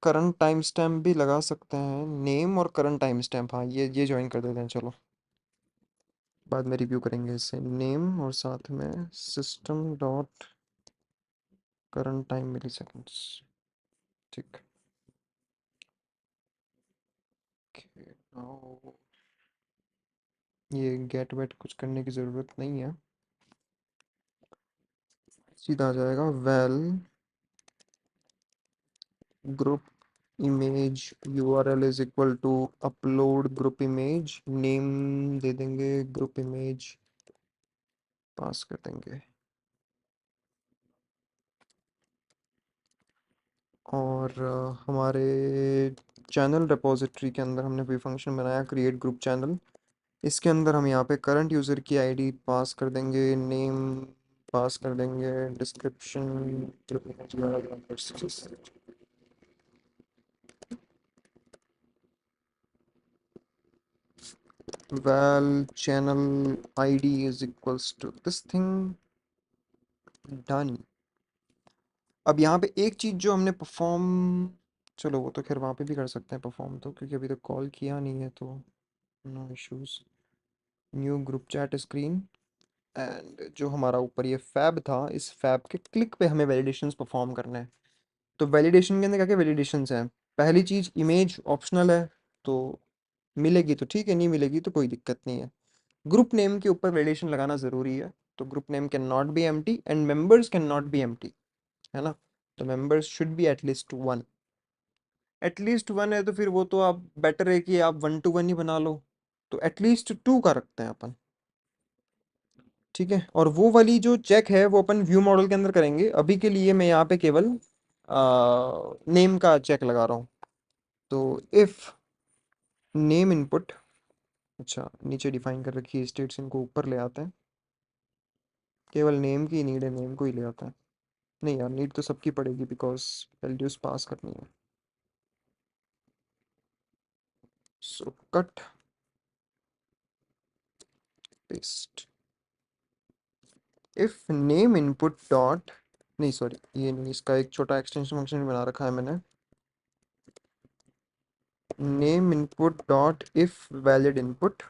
Speaker 1: करंट टाइम स्टैम्प भी लगा सकते हैं, नेम और करंट टाइम स्टैम्प, हाँ ये ज्वाइन कर देते हैं चलो। बाद में रिव्यू करेंगे इससे, नेम और साथ में system dot current time milliseconds. ठीक, ओके नाउ ये गेट वेट कुछ करने की ज़रूरत नहीं है, सीधा आ जाएगा val group image URL is equal to upload group image, name दे देंगे ग्रुप इमेज, पास कर देंगे। और हमारे चैनल रिपोजिटरी के अंदर हमने कोई फंक्शन बनाया क्रिएट ग्रुप चैनल, इसके अंदर हम यहाँ पे करंट यूज़र की आईडी पास कर देंगे, नेम पास कर देंगे, description val channel id is equals to this thing, done. अब यहाँ पे एक चीज़ जो हमने परफॉर्म, चलो वो तो खैर वहाँ पे भी कर सकते हैं परफॉर्म तो, क्योंकि अभी तक कॉल किया नहीं है तो no issues. New group chat screen, and जो हमारा ऊपर ये फैब था, इस फैब के क्लिक पे हमें वैलिडेशंस परफॉर्म करना है। तो वैलिडेशन के अंदर क्या क्या वैलिडेशंस हैं? पहली चीज़, इमेज ऑप्शनल है, तो मिलेगी तो ठीक है, नहीं मिलेगी तो कोई दिक्कत नहीं है। ग्रुप नेम के ऊपर वैलिडेशन लगाना ज़रूरी है, तो group name can not be empty and members can not be empty, है ना। तो members should be at least one, at least one है तो फिर वो तो आप बेटर है कि आप वन टू वन ही बना लो, तो एटलीस्ट टू का रखते हैं अपन, ठीक है। और वो वाली जो चेक है वो अपन व्यू मॉडल के अंदर करेंगे, अभी के लिए मैं यहाँ पे केवल नेम का चेक लगा रहा हूँ। तो इफ नेम इनपुट, अच्छा नीचे डिफाइन कर रखी है स्टेट्स, इनको ऊपर ले आते हैं, केवल नेम की नीड है, नेम को ही ले आता है। नहीं यार, नीड तो सबकी पड़ेगी बिकॉज वैल्यूज पास करनी है। So cut paste, if name input dot, नहीं सॉरी ये नहीं, इसका एक छोटा एक्सटेंशन फंक्शन बना रखा है मैंने, name input dot if valid input,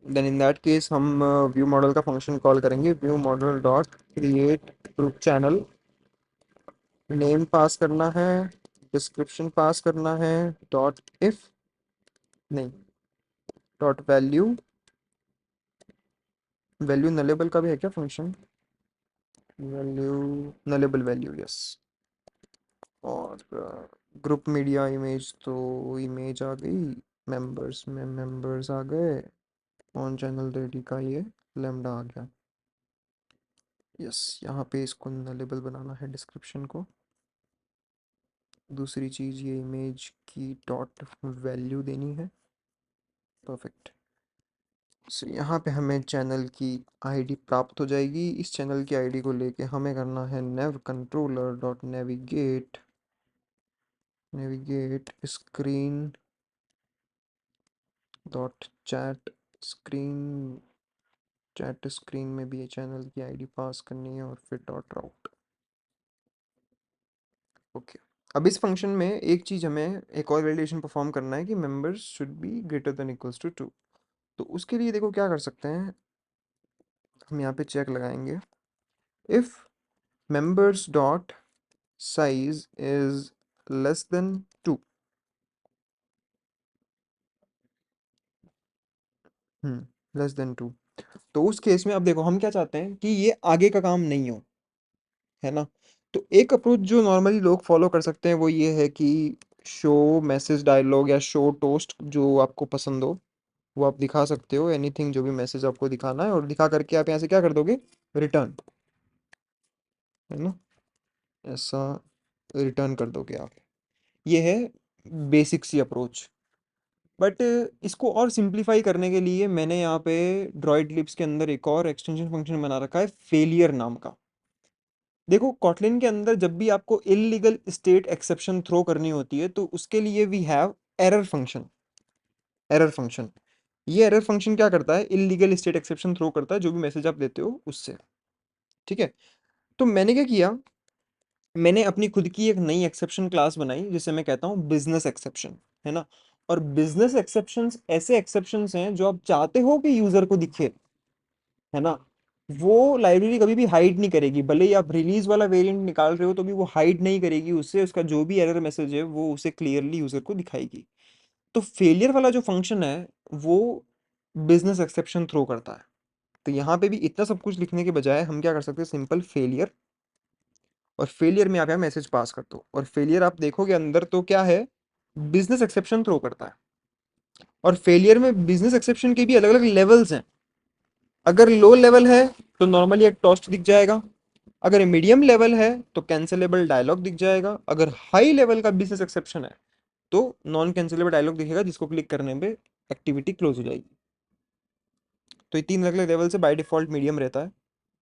Speaker 1: then in that case हम व्यू मॉडल का फंक्शन कॉल करेंगे, view model dot create group channel, name pass करना है, डिस्क्रिप्शन पास करना है, डॉट इफ, नहीं, डॉट वैल्यू, वैल्यू नलेबल का भी है क्या function, value nullable value, yes. और ग्रुप मीडिया इमेज, तो इमेज आ गई, मेंबर्स में मेंबर्स आ गए, ऑन चैनल रेडी का ये लेमडा आ गया, यस। यहाँ पे इसको नलेबल बनाना है डिस्क्रिप्शन को। दूसरी चीज़, ये इमेज की डॉट वैल्यू देनी है, परफेक्ट। सो यहाँ पे हमें चैनल की आईडी प्राप्त हो जाएगी, इस चैनल की आईडी को लेके हमें करना है nav controller dot navigate, navigate screen dot chat screen, chat screen में भी ये चैनल की आईडी पास करनी है और फिर डॉट राउट, ओके। अब इस फंक्शन में एक चीज़ हमें एक और वैलिडेशन परफॉर्म करना है कि members should be greater than equals to two. तो उसके लिए देखो क्या कर सकते हैं, हम यहाँ पे चेक लगाएंगे, if members dot size is less than two, less than two, तो उस केस में अब देखो हम क्या चाहते हैं कि ये आगे का काम नहीं हो, है ना। तो एक अप्रोच जो नॉर्मली लोग फॉलो कर सकते हैं वो ये है कि शो मैसेज डायलॉग या शो टोस्ट, जो आपको पसंद हो वो आप दिखा सकते हो, एनीथिंग जो भी मैसेज आपको दिखाना है, और दिखा करके आप यहाँ से क्या कर दोगे, रिटर्न, है ना, ऐसा रिटर्न कर दोगे आप। ये है बेसिक सी अप्रोच। बट इसको और सिंप्लीफाई करने के लिए मैंने यहाँ पे ड्रॉइड लिप्स के अंदर एक और एक्सटेंशन फंक्शन बना रखा है, फेलियर नाम का। देखो कॉटलिन के अंदर जब भी आपको इलीगल स्टेट एक्सेप्शन थ्रो करनी होती है तो उसके लिए we have error function, error function. ये एरर फंक्शन क्या करता है, इलीगल स्टेट एक्सेप्शन थ्रो करता है जो भी मैसेज आप देते हो उससे, ठीक है। तो मैंने क्या किया, मैंने अपनी खुद की एक नई एक्सेप्शन क्लास बनाई जिसे मैं कहता हूँ बिजनेस एक्सेप्शन, है ना। और बिजनेस एक्सेप्शंस ऐसे एक्सेप्शंस हैं जो आप चाहते हो कि यूजर को दिखे, है ना। वो लाइब्रेरी कभी भी हाइड नहीं करेगी, भले ही आप रिलीज वाला वेरिएंट निकाल रहे हो तो भी वो हाइड नहीं करेगी, उससे उसका जो भी एरर मैसेज है वो उसे क्लियरली यूजर को दिखाएगी। तो फेलियर वाला जो फंक्शन है वो बिजनेस एक्सेप्शन थ्रो करता है। तो यहाँ पे भी इतना सब कुछ लिखने के बजाय हम क्या कर सकते हैं, सिंपल फेलियर, और फेलियर में आप यहाँ मैसेज पास कर दो, और फेलियर आप देखोगे अंदर तो क्या है, बिजनेस एक्सेप्शन थ्रो करता है। और फेलियर में बिजनेस एक्सेप्शन के भी अलग अलग लेवल्स हैं। अगर लो लेवल है तो नॉर्मली एक टोस्ट दिख जाएगा, अगर मीडियम लेवल है तो कैंसिलेबल डायलॉग दिख जाएगा, अगर हाई लेवल का बिजनेस एक्सेप्शन है तो नॉन कैंसिलेबल डायलॉग दिखेगा, जिसको क्लिक करने पे एक्टिविटी क्लोज हो जाएगी। तो ये तीन अलग अलग लेवल से बाय डिफॉल्ट मीडियम रहता है।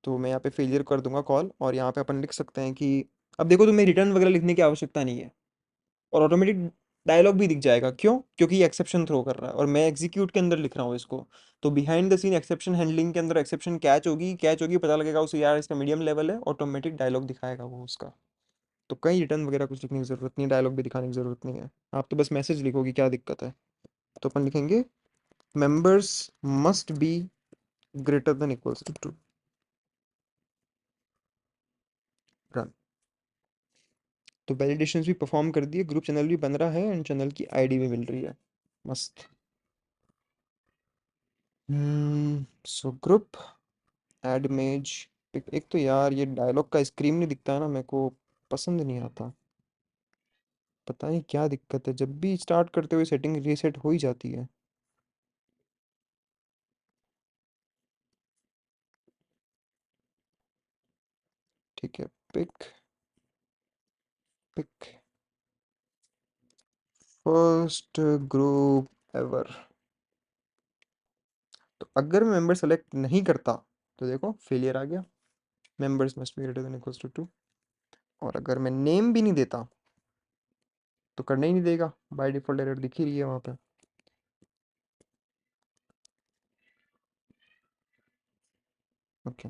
Speaker 1: तो मैं यहाँ पे फेलियर कर दूंगा कॉल, और यहाँ पे अपन लिख सकते हैं कि अब देखो तुम्हें रिटर्न वगैरह लिखने की आवश्यकता नहीं है, और ऑटोमेटिक डायलॉग भी दिख जाएगा। क्यों? क्योंकि ये एक्सेप्शन थ्रो कर रहा है और मैं एग्जीक्यूट के अंदर लिख रहा हूँ इसको। तो behind the scene exception handling के अंदर एक्सेप्शन कैच होगी, पता लगेगा उसे यार इसका मीडियम लेवल है, ऑटोमेटिक डायलॉग दिखाएगा वो उसका। तो कहीं रिटर्न वगैरह कुछ लिखने की जरूरत नहीं है, डायलॉग भी दिखाने की जरूरत नहीं है। आप तो बस मैसेज लिखोगे क्या दिक्कत है। तो अपन लिखेंगे members must be greater than equals to run. तो वैलिडेशंस भी परफॉर्म कर दिए, ग्रुप चैनल भी बन रहा है एंड चैनल की आईडी भी मिल रही है। मस्त। So group add image. एक तो यार ये डायलॉग का स्क्रीन नहीं दिखता है ना, मेरे को पसंद नहीं आता। पता नहीं क्या दिक्कत है, जब भी स्टार्ट करते हुए सेटिंग रीसेट हो ही जाती है। ठीक है। Pick pick first group ever. तो अगर मैं मेंबर सेलेक्ट नहीं करता तो देखो फेलियर आ गया, members must be greater than equals to 2। और अगर मैं नेम भी नहीं देता तो करने ही नहीं देगा, बाय डिफॉल्ट एरर दिख ही रही है वहां पे। ओके,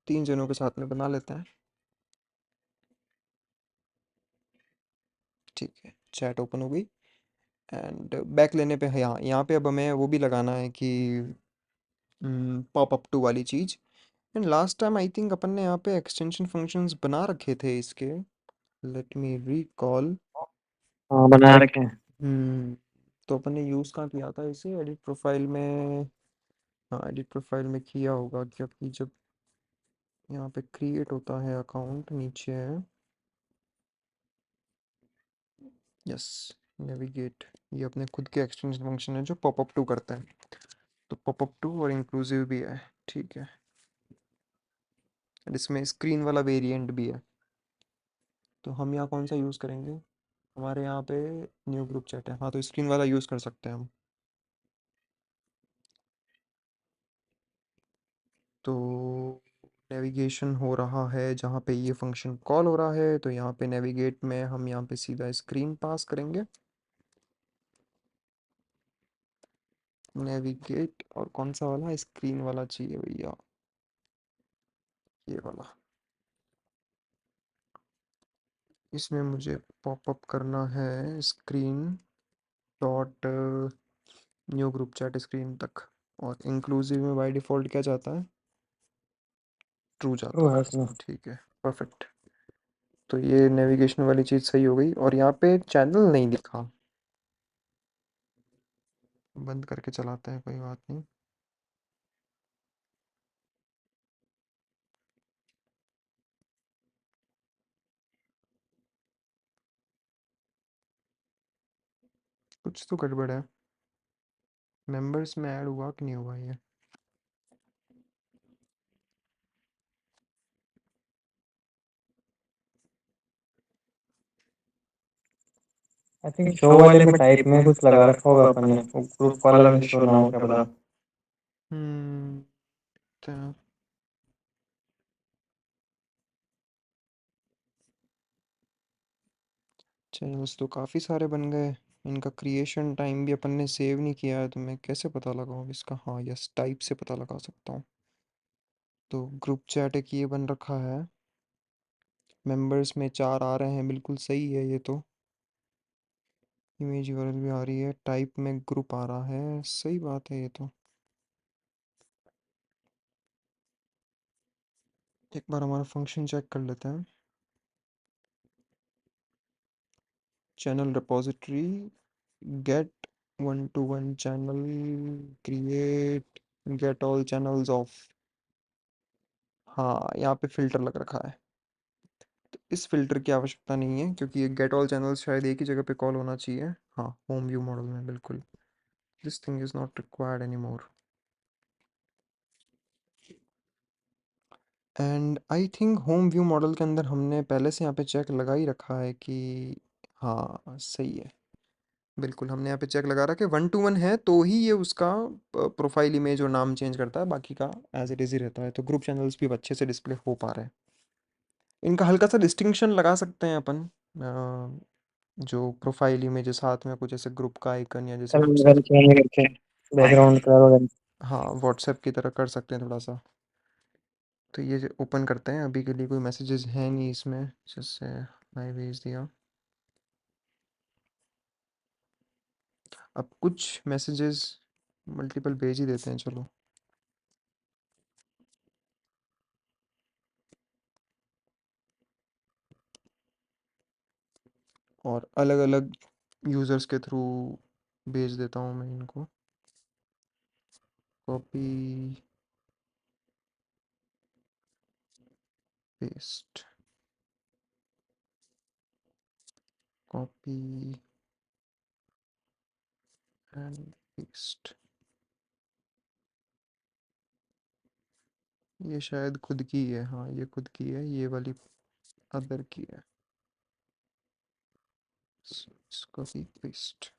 Speaker 1: तीन जनों के साथ में बना लेते हैं। ठीक है, चैट ओपन हो गई। एंड बैक लेने पे यहाँ यहाँ पे अब हमें वो भी लगाना है कि पॉप अप टू वाली चीज़। And last time I think अपन ने यहाँ पे एक्सटेंशन फंक्शंस बना रखे थे इसके। Let me recall.
Speaker 2: हाँ, बना रखे हैं।
Speaker 1: हम्म तो अपन ने यूज़ कहाँ किया था इसे, एडिट प्रोफाइल में। हाँ, एडिट प्रोफाइल में किया होगा, क्योंकि जब यहाँ पे क्रिएट होता है अकाउंट नीचे है। Yes, navigate. ये अपने खुद के एक्सटेंशन फंक्शन है जो पॉपअप टू करता है। तो पॉपअप टू और इंक्लूसिव भी है। ठीक है। और इसमें स्क्रीन वाला वेरिएंट भी है। तो हम यहाँ कौन सा यूज़ करेंगे, हमारे यहाँ पे न्यू ग्रुप चैट है, हाँ तो स्क्रीन वाला यूज़ कर सकते हैं हम। तो नेविगेशन हो रहा है जहाँ पे ये फंक्शन कॉल हो रहा है, तो यहाँ पे नेविगेट में हम यहाँ पे सीधा स्क्रीन पास करेंगे। नेविगेट, और कौन सा वाला, स्क्रीन वाला चाहिए भैया, ये वाला। इसमें मुझे पॉपअप करना है screen dot new group chat screen तक। और इंक्लूसिव में बाय डिफ़ॉल्ट क्या जाता है, ट्रू
Speaker 2: ट्रू
Speaker 1: जाता
Speaker 2: है
Speaker 1: है।
Speaker 2: इसमें।
Speaker 1: ठीक है, परफेक्ट। तो ये नेविगेशन वाली चीज़ सही हो गई, और यहाँ पे चैनल नहीं दिखा। बंद करके चलाते हैं, कोई बात नहीं। कुछ तो गड़बड़ है, मेंबर्स में ऐड हुआ कि नहीं हुआ ये।
Speaker 2: आई थिंक शो वाले में टाइप में कुछ लगा रखा होगा अपन ने, ग्रुप वाला में शो ना हो, क्या पता।
Speaker 1: हम्म तो चैनल्स तो काफ़ी सारे बन गए। इनका क्रिएशन टाइम भी अपन ने सेव नहीं किया है, तो मैं कैसे पता लगाऊँ इसका, हाँ यस, टाइप से पता लगा सकता हूँ। तो ग्रुप चैट एक ये बन रखा है, मेंबर्स में चार आ रहे हैं, बिल्कुल सही है ये तो। इमेज यूआरएल भी आ रही है, टाइप में ग्रुप आ रहा है, सही बात है ये तो। एक बार हमारा फंक्शन चेक कर लेते हैं। channel repository, get one to one channel, create, get all channels off। हाँ, यहाँ पे फिल्टर लग रखा है। तो इस फिल्टर की आवश्यकता नहीं है क्योंकि ये गेट ऑल चैनल्स शायद एक ही जगह पे कॉल होना चाहिए। हाँ, होम व्यू मॉडल में बिल्कुल। This thing is not required any more. And I think home view model के अंदर हमने पहले से यहाँ पे चेक लगा ही रखा है कि हाँ सही है। बिल्कुल, हमने यहाँ पे चेक लगा रखा है 1 to 1 है तो ही ये उसका प्रोफाइल इमेज और नाम चेंज करता है, बाकी का एज इट इज़ ही रहता है। तो ग्रुप चैनल्स भी अब अच्छे से डिस्प्ले हो पा रहे हैं। इनका हल्का सा डिस्टिंक्शन लगा सकते हैं अपन, जो प्रोफाइल इमेज साथ में कुछ ऐसे ग्रुप का आइकन या जैसे
Speaker 2: कलर
Speaker 1: व्हाट्सएप।
Speaker 2: वगैरह चेंज करके,
Speaker 1: हाँ,
Speaker 2: बैकग्राउंड कलर वगैरह।
Speaker 1: हाँ व्हाट्सएप की तरह कर सकते हैं थोड़ा सा। तो ये ओपन करते हैं, अभी के लिए कोई मैसेजेस हैं नहीं इसमें, जैसे मैं भेज दिया। अब कुछ मैसेजेस मल्टीपल भेज ही देते हैं चलो। और अलग अलग यूज़र्स के थ्रू भेज देता हूँ मैं इनको। Copy, paste, copy and paste. ये शायद खुद की है, हाँ ये खुद की है, ये वाली अदर की है। Copy paste.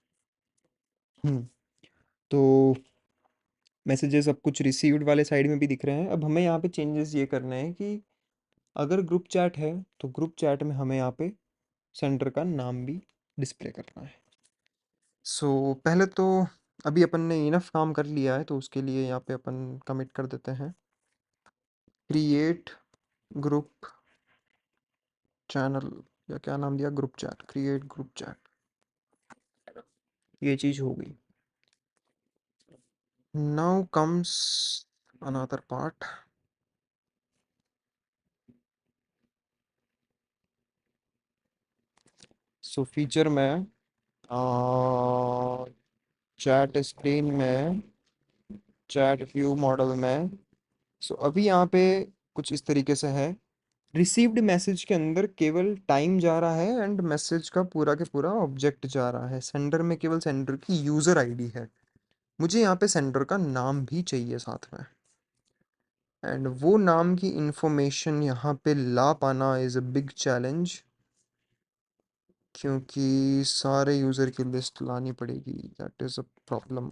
Speaker 1: हम्म। तो मैसेजेस अब कुछ रिसीव्ड वाले साइड में भी दिख रहे हैं। अब हमें यहाँ पे चेंजेस ये करने हैं कि अगर ग्रुप चैट है तो ग्रुप चैट में हमें यहाँ पे सेंडर का नाम भी डिस्प्ले करना है। सो पहले तो अभी अपन ने इनफ काम कर लिया है तो उसके लिए यहाँ पे अपन कमिट कर देते हैं, क्रिएट ग्रुप चैनल, या क्या नाम दिया, group chat, create group chat. ये चीज़ हो गई। Now comes another part. So feature में चैट स्क्रीन में, चैट व्यू मॉडल में। सो अभी यहाँ पे कुछ इस तरीके से है। रिसीव्ड मैसेज के अंदर केवल टाइम जा रहा है एंड मैसेज का पूरा के पूरा ऑब्जेक्ट जा रहा है। सेंडर में केवल सेंडर की यूज़र आईडी है। मुझे यहाँ पे सेंडर का नाम भी चाहिए साथ में, एंड वो नाम की इंफॉर्मेशन यहाँ पे ला पाना इज़ अ बिग चैलेंज, क्योंकि सारे यूज़र की लिस्ट लानी पड़ेगी। That is a problem.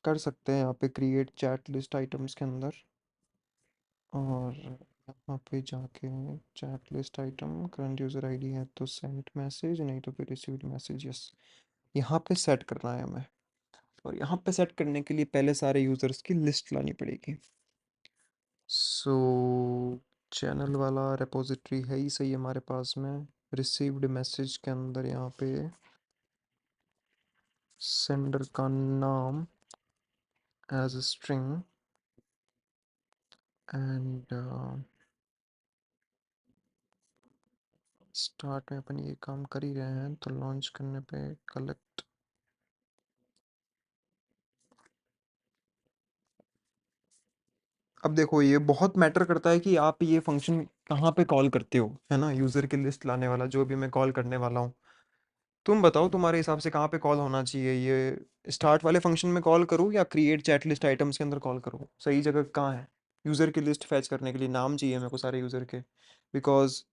Speaker 1: कर सकते हैं यहाँ पे क्रिएट चैट लिस्ट आइटम्स के अंदर, और यहाँ पे जाके chat list item current user ID है तो सेंट मैसेज, नहीं तो फिर रिसीव्ड मैसेज। यस, यहाँ पे सेट करना है हमें। और यहाँ पे सेट करने के लिए पहले सारे यूज़र्स की लिस्ट लानी पड़ेगी। सो चैनल वाला रेपोजिटरी है ही सही हमारे पास में। रिसीव्ड मैसेज के अंदर यहाँ पे सेंडर का नाम एज स्ट्रिंग, एंड स्टार्ट में अपन ये काम कर ही रहे हैं तो लॉन्च करने पे कलेक्ट। अब देखो ये बहुत मैटर करता है कि आप ये फंक्शन कहाँ पे कॉल करते हो, है ना, यूज़र की लिस्ट लाने वाला जो भी मैं कॉल करने वाला हूँ। तुम बताओ तुम्हारे हिसाब से कहाँ पे कॉल होना चाहिए, ये स्टार्ट वाले फंक्शन में कॉल करूँ या क्रिएट चैट लिस्ट आइटम्स के अंदर कॉल करूँ, सही जगह कहाँ है? यूज़र की लिस्ट फैच करने के लिए नाम चाहिए मेरे को सारे यूज़र के, बिकॉज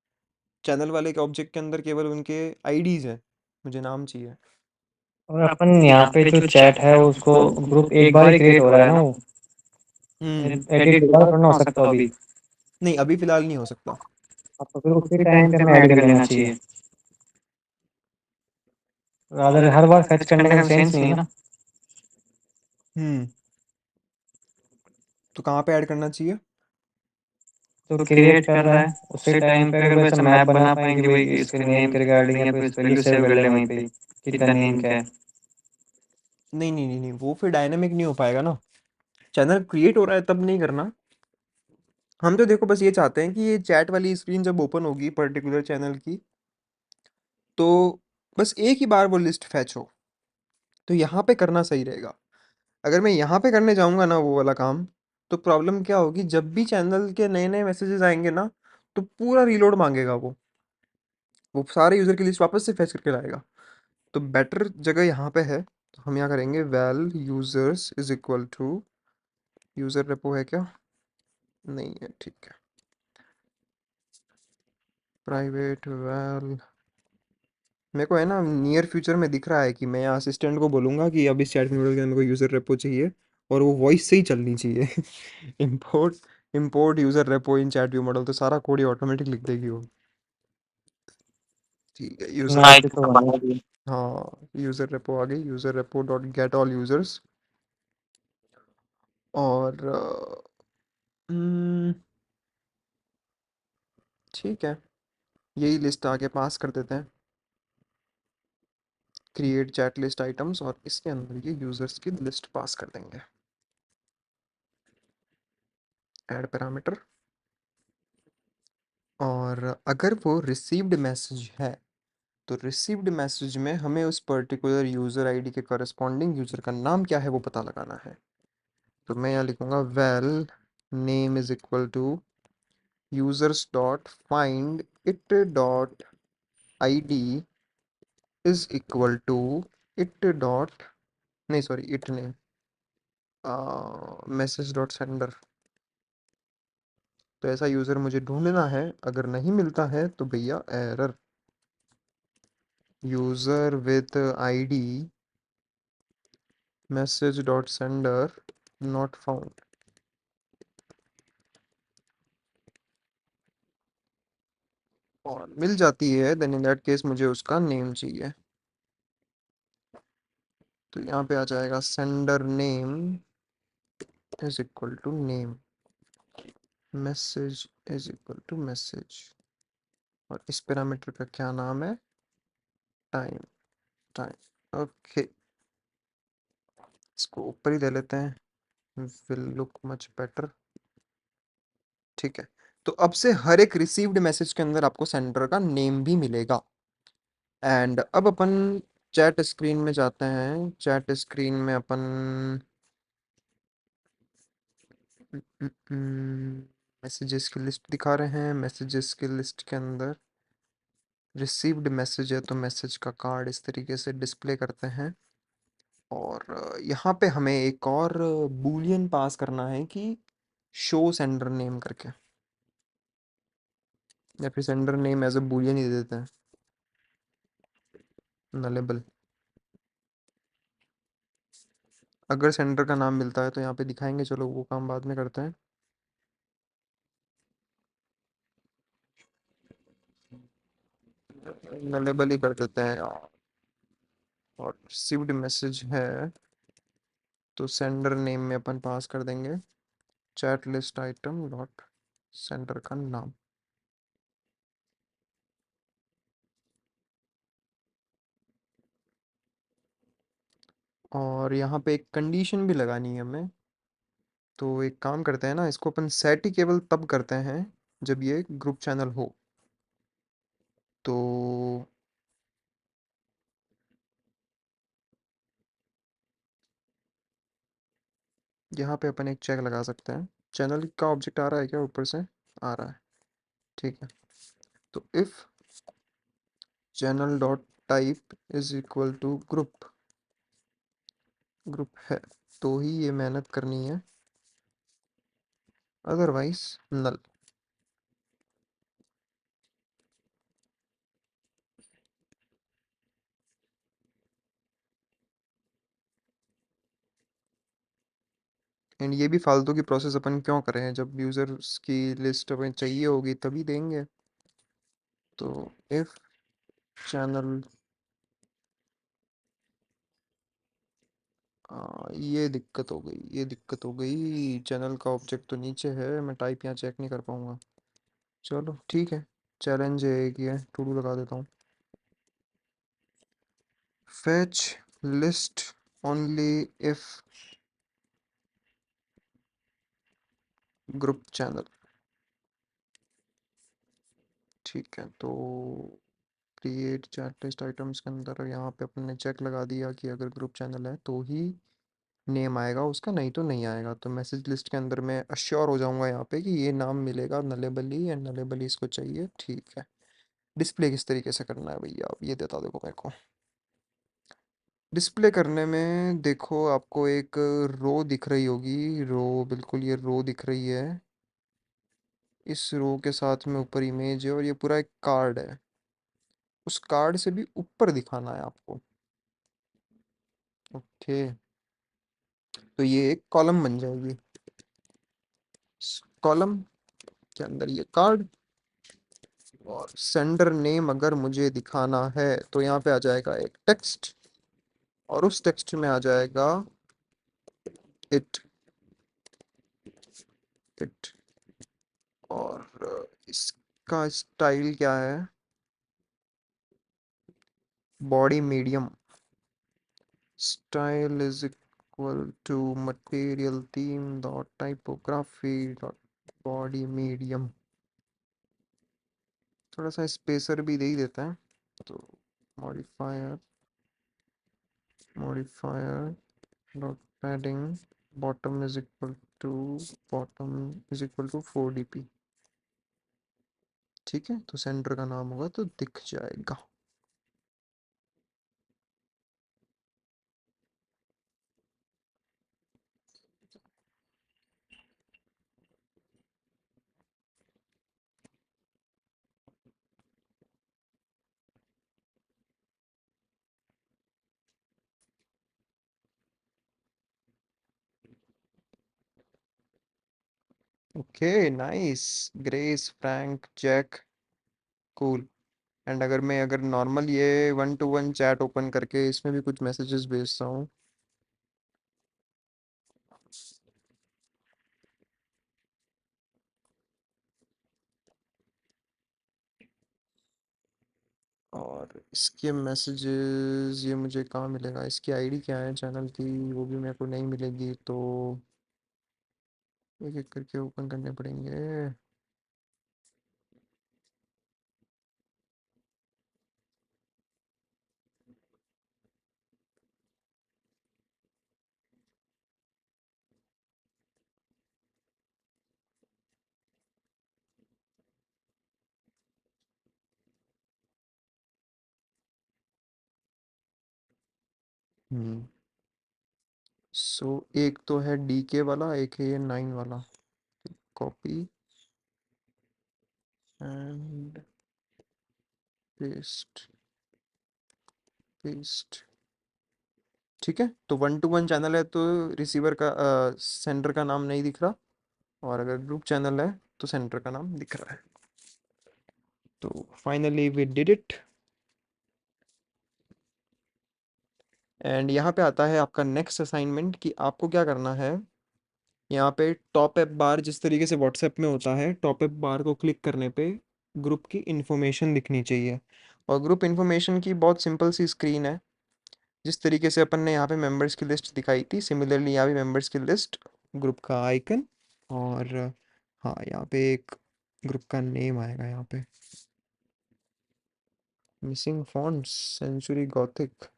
Speaker 1: चैनल वाले के ऑब्जेक्ट के अंदर केवल उनके आईडीज़ हैं, मुझे नाम चाहिए।
Speaker 2: और अपन यहाँ पे जो चैट है उसको ग्रुप एक बार ही क्रिएट हो रहा है ना वो,
Speaker 1: हम्म।
Speaker 2: एडिट दोबारा करना हो सकता है अभी।
Speaker 1: नहीं, अभी फ़िलहाल नहीं हो सकता।
Speaker 2: अब तो फिर उसी टाइम पे हमें ऐड कर लेना चाहिए, अदर हर बार फैच करने का सेंस नहीं है ना।
Speaker 1: हम्म। तो कहाँ पे ऐड करना चाहिए?
Speaker 2: तो क्रिएट कर रहा है उसी टाइम पे अगर वैसा मैप बना पाएंगे भाई इसके नेम के रिगार्डिंग, या फिर वैल्यू सेव कर ले वहीं पे ही कि इसका नेम क्या है।
Speaker 1: नहीं नहीं नहीं नहीं, वो फिर डायनेमिक नहीं हो पाएगा ना। चैनल क्रिएट हो रहा है तब नहीं करना। हम तो देखो बस ये चाहते हैं कि ये चैट वाली स्क्रीन जब ओपन होगी पर्टिकुलर चैनल की, तो बस एक ही बार वो लिस्ट फैच हो। तो यहाँ पे करना सही रहेगा। अगर मैं यहाँ पे करने जाऊँगा ना वो वाला काम, तो प्रॉब्लम क्या होगी, जब भी चैनल के नए-नए मैसेजेस आएँगे ना, तो पूरा रीलोड माँगेगा वो सारे यूज़र की लिस्ट वापस से फेच करके लाएगा। तो बेटर जगह यहाँ पे है, तो हम यहाँ करेंगे val users is equal to, user repo है क्या? नहीं है, ठीक है। प्राइवेट वैल, मेरे को है ना नियर फ्यूचर में दिख रहा है कि मैं यहाँ असिस्टेंट को बोलूँगा कि अब इस चैट मॉडल के अंदर मेरे को यूज़र रेपो चाहिए, और वो वॉइस से ही चलनी चाहिए। इंपोर्ट इंपोर्ट यूज़र रेपो इन चैट व्यू मॉडल, तो सारा कोड ही ऑटोमेटिक लिख देगी वो। ठीक है, यूज़र
Speaker 2: नाइट
Speaker 1: रेपो।
Speaker 2: तो बना दिया।
Speaker 1: हाँ, यूज़र रेपो आ गई, user repo dot get all users. और हम्म, ठीक है, यही लिस्ट आगे पास कर देते हैं, क्रिएट चैट लिस्ट आइटम्स, और इसके अंदर ये यूज़र्स की लिस्ट पास कर देंगे। ऐड पैरामीटर, और अगर वो रिसीव्ड मैसेज है, तो रिसीव्ड मैसेज में हमें उस पर्टिकुलर यूज़र आईडी के करस्पॉन्डिंग यूज़र का नाम क्या है वो पता लगाना है। तो मैं यहाँ लिखूँगा val name is equal to users dot find it dot I D is equal to it dot, नहीं सॉरी इट नहीं, मैसेज डॉट सेंडर। तो ऐसा यूज़र मुझे ढूंढना है, अगर नहीं मिलता है तो भैया error, user with ID message dot sender not found. और मिल जाती है देन इन दैट केस मुझे उसका नेम चाहिए। तो यहाँ पे आ जाएगा sender name is equal to name, message is equal to message, और इस पैरामीटर का क्या नाम है, टाइम, टाइम। ओके, इसको ऊपर ही दे लेते हैं, विल लुक मच बेटर। ठीक है, तो अब से हर एक रिसीव्ड मैसेज के अंदर आपको सेंडर का नेम भी मिलेगा। एंड अब अपन चैट स्क्रीन में जाते हैं, चैट स्क्रीन में अपन मैसेजेस की लिस्ट दिखा रहे हैं। मैसेजेस की लिस्ट के अंदर रिसीव्ड मैसेज है, तो मैसेज का कार्ड इस तरीके से डिस्प्ले करते हैं। और यहाँ पे हमें एक और बूलियन पास करना है कि शो सेंडर नेम करके, या फिर sender name as a boolean ही दे देते हैं, नलेबल। अगर सेंडर का नाम मिलता है तो यहाँ पे दिखाएंगे, चलो वो काम बाद में करते हैं। नलेबल ही कर देते हैं, और रिसीव्ड मैसेज है तो सेंडर नेम में अपन पास कर देंगे chat list item dot sender का नाम। और यहाँ पे एक कंडीशन भी लगानी है हमें, तो एक काम करते हैं ना, इसको अपन सेट ही केवल तब करते हैं जब ये ग्रुप चैनल हो। तो यहाँ पे अपन एक चेक लगा सकते हैं, चैनल का ऑब्जेक्ट आ रहा है क्या ऊपर से, आ रहा है, ठीक है। तो if channel dot type is equal to group, group है तो ही ये मेहनत करनी है, अदरवाइज नल। एंड ये भी फालतू की प्रोसेस अपन क्यों करें, जब यूज़र्स की लिस्ट हमें चाहिए होगी तभी देंगे। तो इफ़ चैनल, ये दिक्कत हो गई, ये दिक्कत हो गई, चैनल का ऑब्जेक्ट तो नीचे है, मैं टाइप यहाँ चेक नहीं कर पाऊँगा। चलो ठीक है, चैलेंज है एक, ये टू डू लगा देता हूँ। fetch list only if group channel. ठीक है, तो क्रिएट चैट लिस्ट आइटम्स के अंदर यहाँ पे अपन ने चेक लगा दिया कि अगर ग्रुप चैनल है तो ही नेम आएगा उसका, नहीं तो नहीं आएगा। तो मैसेज लिस्ट के अंदर मैं अश्योर हो जाऊंगा यहाँ पे कि ये नाम मिलेगा नलेबली, एंड नलेबली इसको चाहिए। ठीक है, डिस्प्ले किस तरीके से करना है भैया, आप ये बता दो मेरे को। डिस्प्ले करने में देखो, आपको एक रो दिख रही होगी, रो, बिल्कुल ये रो दिख रही है। इस रो के साथ में ऊपर इमेज है और ये पूरा एक कार्ड है। उस कार्ड से भी ऊपर दिखाना है आपको। ओके, तो ये एक कॉलम बन जाएगी। कॉलम के अंदर ये कार्ड, और सेंडर नेम अगर मुझे दिखाना है तो यहाँ पे आ जाएगा एक टेक्स्ट, और उस टेक्स्ट में आ जाएगा इट, इट। और इसका स्टाइल क्या है, body medium, style is equal to material theme dot typography dot body medium. थोड़ा सा स्पेसर भी दे ही देता है, तो modifier, modifier dot padding bottom is equal to, bottom is equal to 4 dp। ठीक है, तो सेंटर का नाम होगा तो दिख जाएगा। Okay, nice. Grace, Frank, Jack, cool. And अगर नॉर्मल ये 1 to 1 चैट ओपन करके इसमें भी कुछ मैसेजेस भेजता हूँ, और इसके मैसेजेस ये मुझे कहाँ मिलेगा, इसकी आईडी क्या है चैनल की, वो भी मेरे को नहीं मिलेगी। तो एक एक करके ओपन करने पड़ेंगे। हम्म, सो एक तो है डीके वाला, एक है ये 9 वाला। Copy and paste, paste. ठीक है, तो 1 to 1 चैनल है तो रिसीवर का, सेंडर का नाम नहीं दिख रहा, और अगर ग्रुप चैनल है तो सेंटर का नाम दिख रहा है। तो finally we did it. And यहाँ पे आता है आपका नेक्स्ट असाइनमेंट कि आपको क्या करना है। यहाँ पे टॉप एप बार जिस तरीके से व्हाट्सएप में होता है, टॉप एप बार को क्लिक करने पे ग्रुप की इन्फॉर्मेशन दिखनी चाहिए। और ग्रुप इन्फॉर्मेशन की बहुत सिंपल सी स्क्रीन है, जिस तरीके से अपन ने यहाँ पे मेंबर्स की लिस्ट दिखाई थी, सिमिलरली यहाँ भी मेंबर्स की लिस्ट, ग्रुप का आइकन, और हाँ यहाँ पे एक ग्रुप का नेम आएगा यहाँ पे, मिसिंग फॉन्ट्स, सेंचुरी गॉथिक।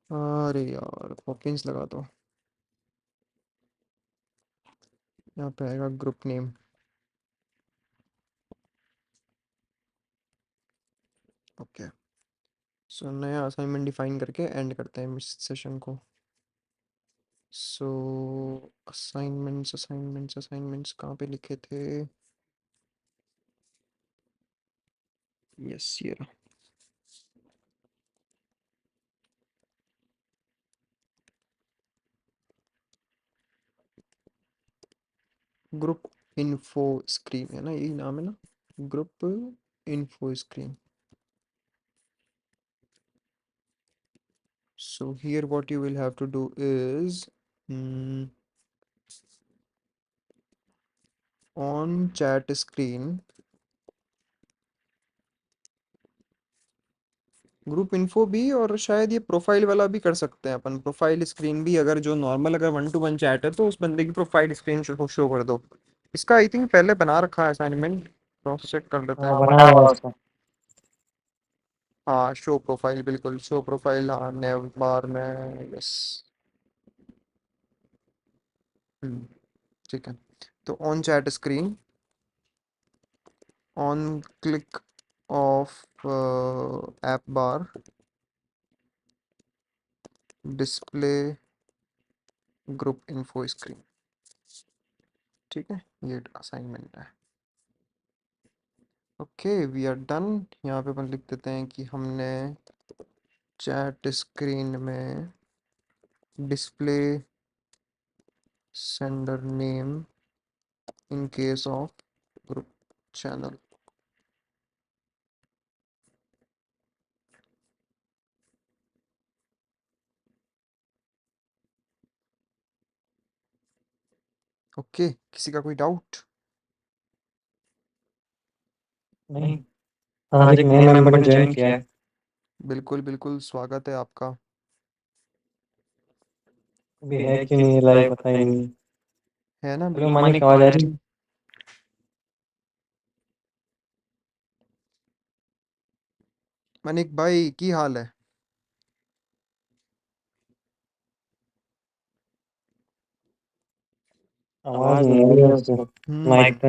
Speaker 1: अरे यार, पॉपिंस लगा दो। यहाँ पे आएगा ग्रुप नेम। ओके, सो नया असाइनमेंट डिफाइन करके एंड करते हैं इस सेशन को। सो असाइनमेंट्स, असाइनमेंट्स, असाइनमेंट्स कहाँ पे लिखे थे, यस ये रहा। ग्रुप इन्फो स्क्रीन है ना, यही नाम है ना, group info screen. So here what you will have to do is, on chat screen group info भी, और शायद ये प्रोफाइल वाला भी कर सकते हैं अपन, प्रोफाइल स्क्रीन भी, अगर जो नॉर्मल अगर 1 to 1 चैट है तो उस बंदे की प्रोफाइल स्क्रीन शो कर दो। इसका आई थिंक पहले बना रखा है असाइनमेंट, क्रॉस चेक कर लेते
Speaker 2: हाँ
Speaker 1: हैं।
Speaker 2: बना हुआ है इसका।
Speaker 1: हाँ शो प्रोफाइल, बिल्कुल शो प्रोफाइल, हाँ नेव बार में। यस। ठीक है। तो on chat screen, on click of app bar, display group info screen. ठीक है, ये असाइनमेंट है। Okay we are done. यहाँ पे अपन लिख देते हैं कि हमने चैट स्क्रीन में display sender name in case of group channel. Okay, किसी का कोई डाउट?
Speaker 2: नहीं, आज एक नए मेंबर ने ज्वाइन किया है।
Speaker 1: बिल्कुल बिल्कुल, स्वागत है आपका।
Speaker 2: अभी है कि नहीं लाइव पता ही नहीं।
Speaker 1: है ना,
Speaker 2: हेलो
Speaker 1: बिल्कुल।
Speaker 2: मानिक, आवाज आ रही है?
Speaker 1: मनिक भाई की हाल है?
Speaker 2: आवाज नहीं आ रही है उसको।
Speaker 1: हम्म।
Speaker 2: माइक तो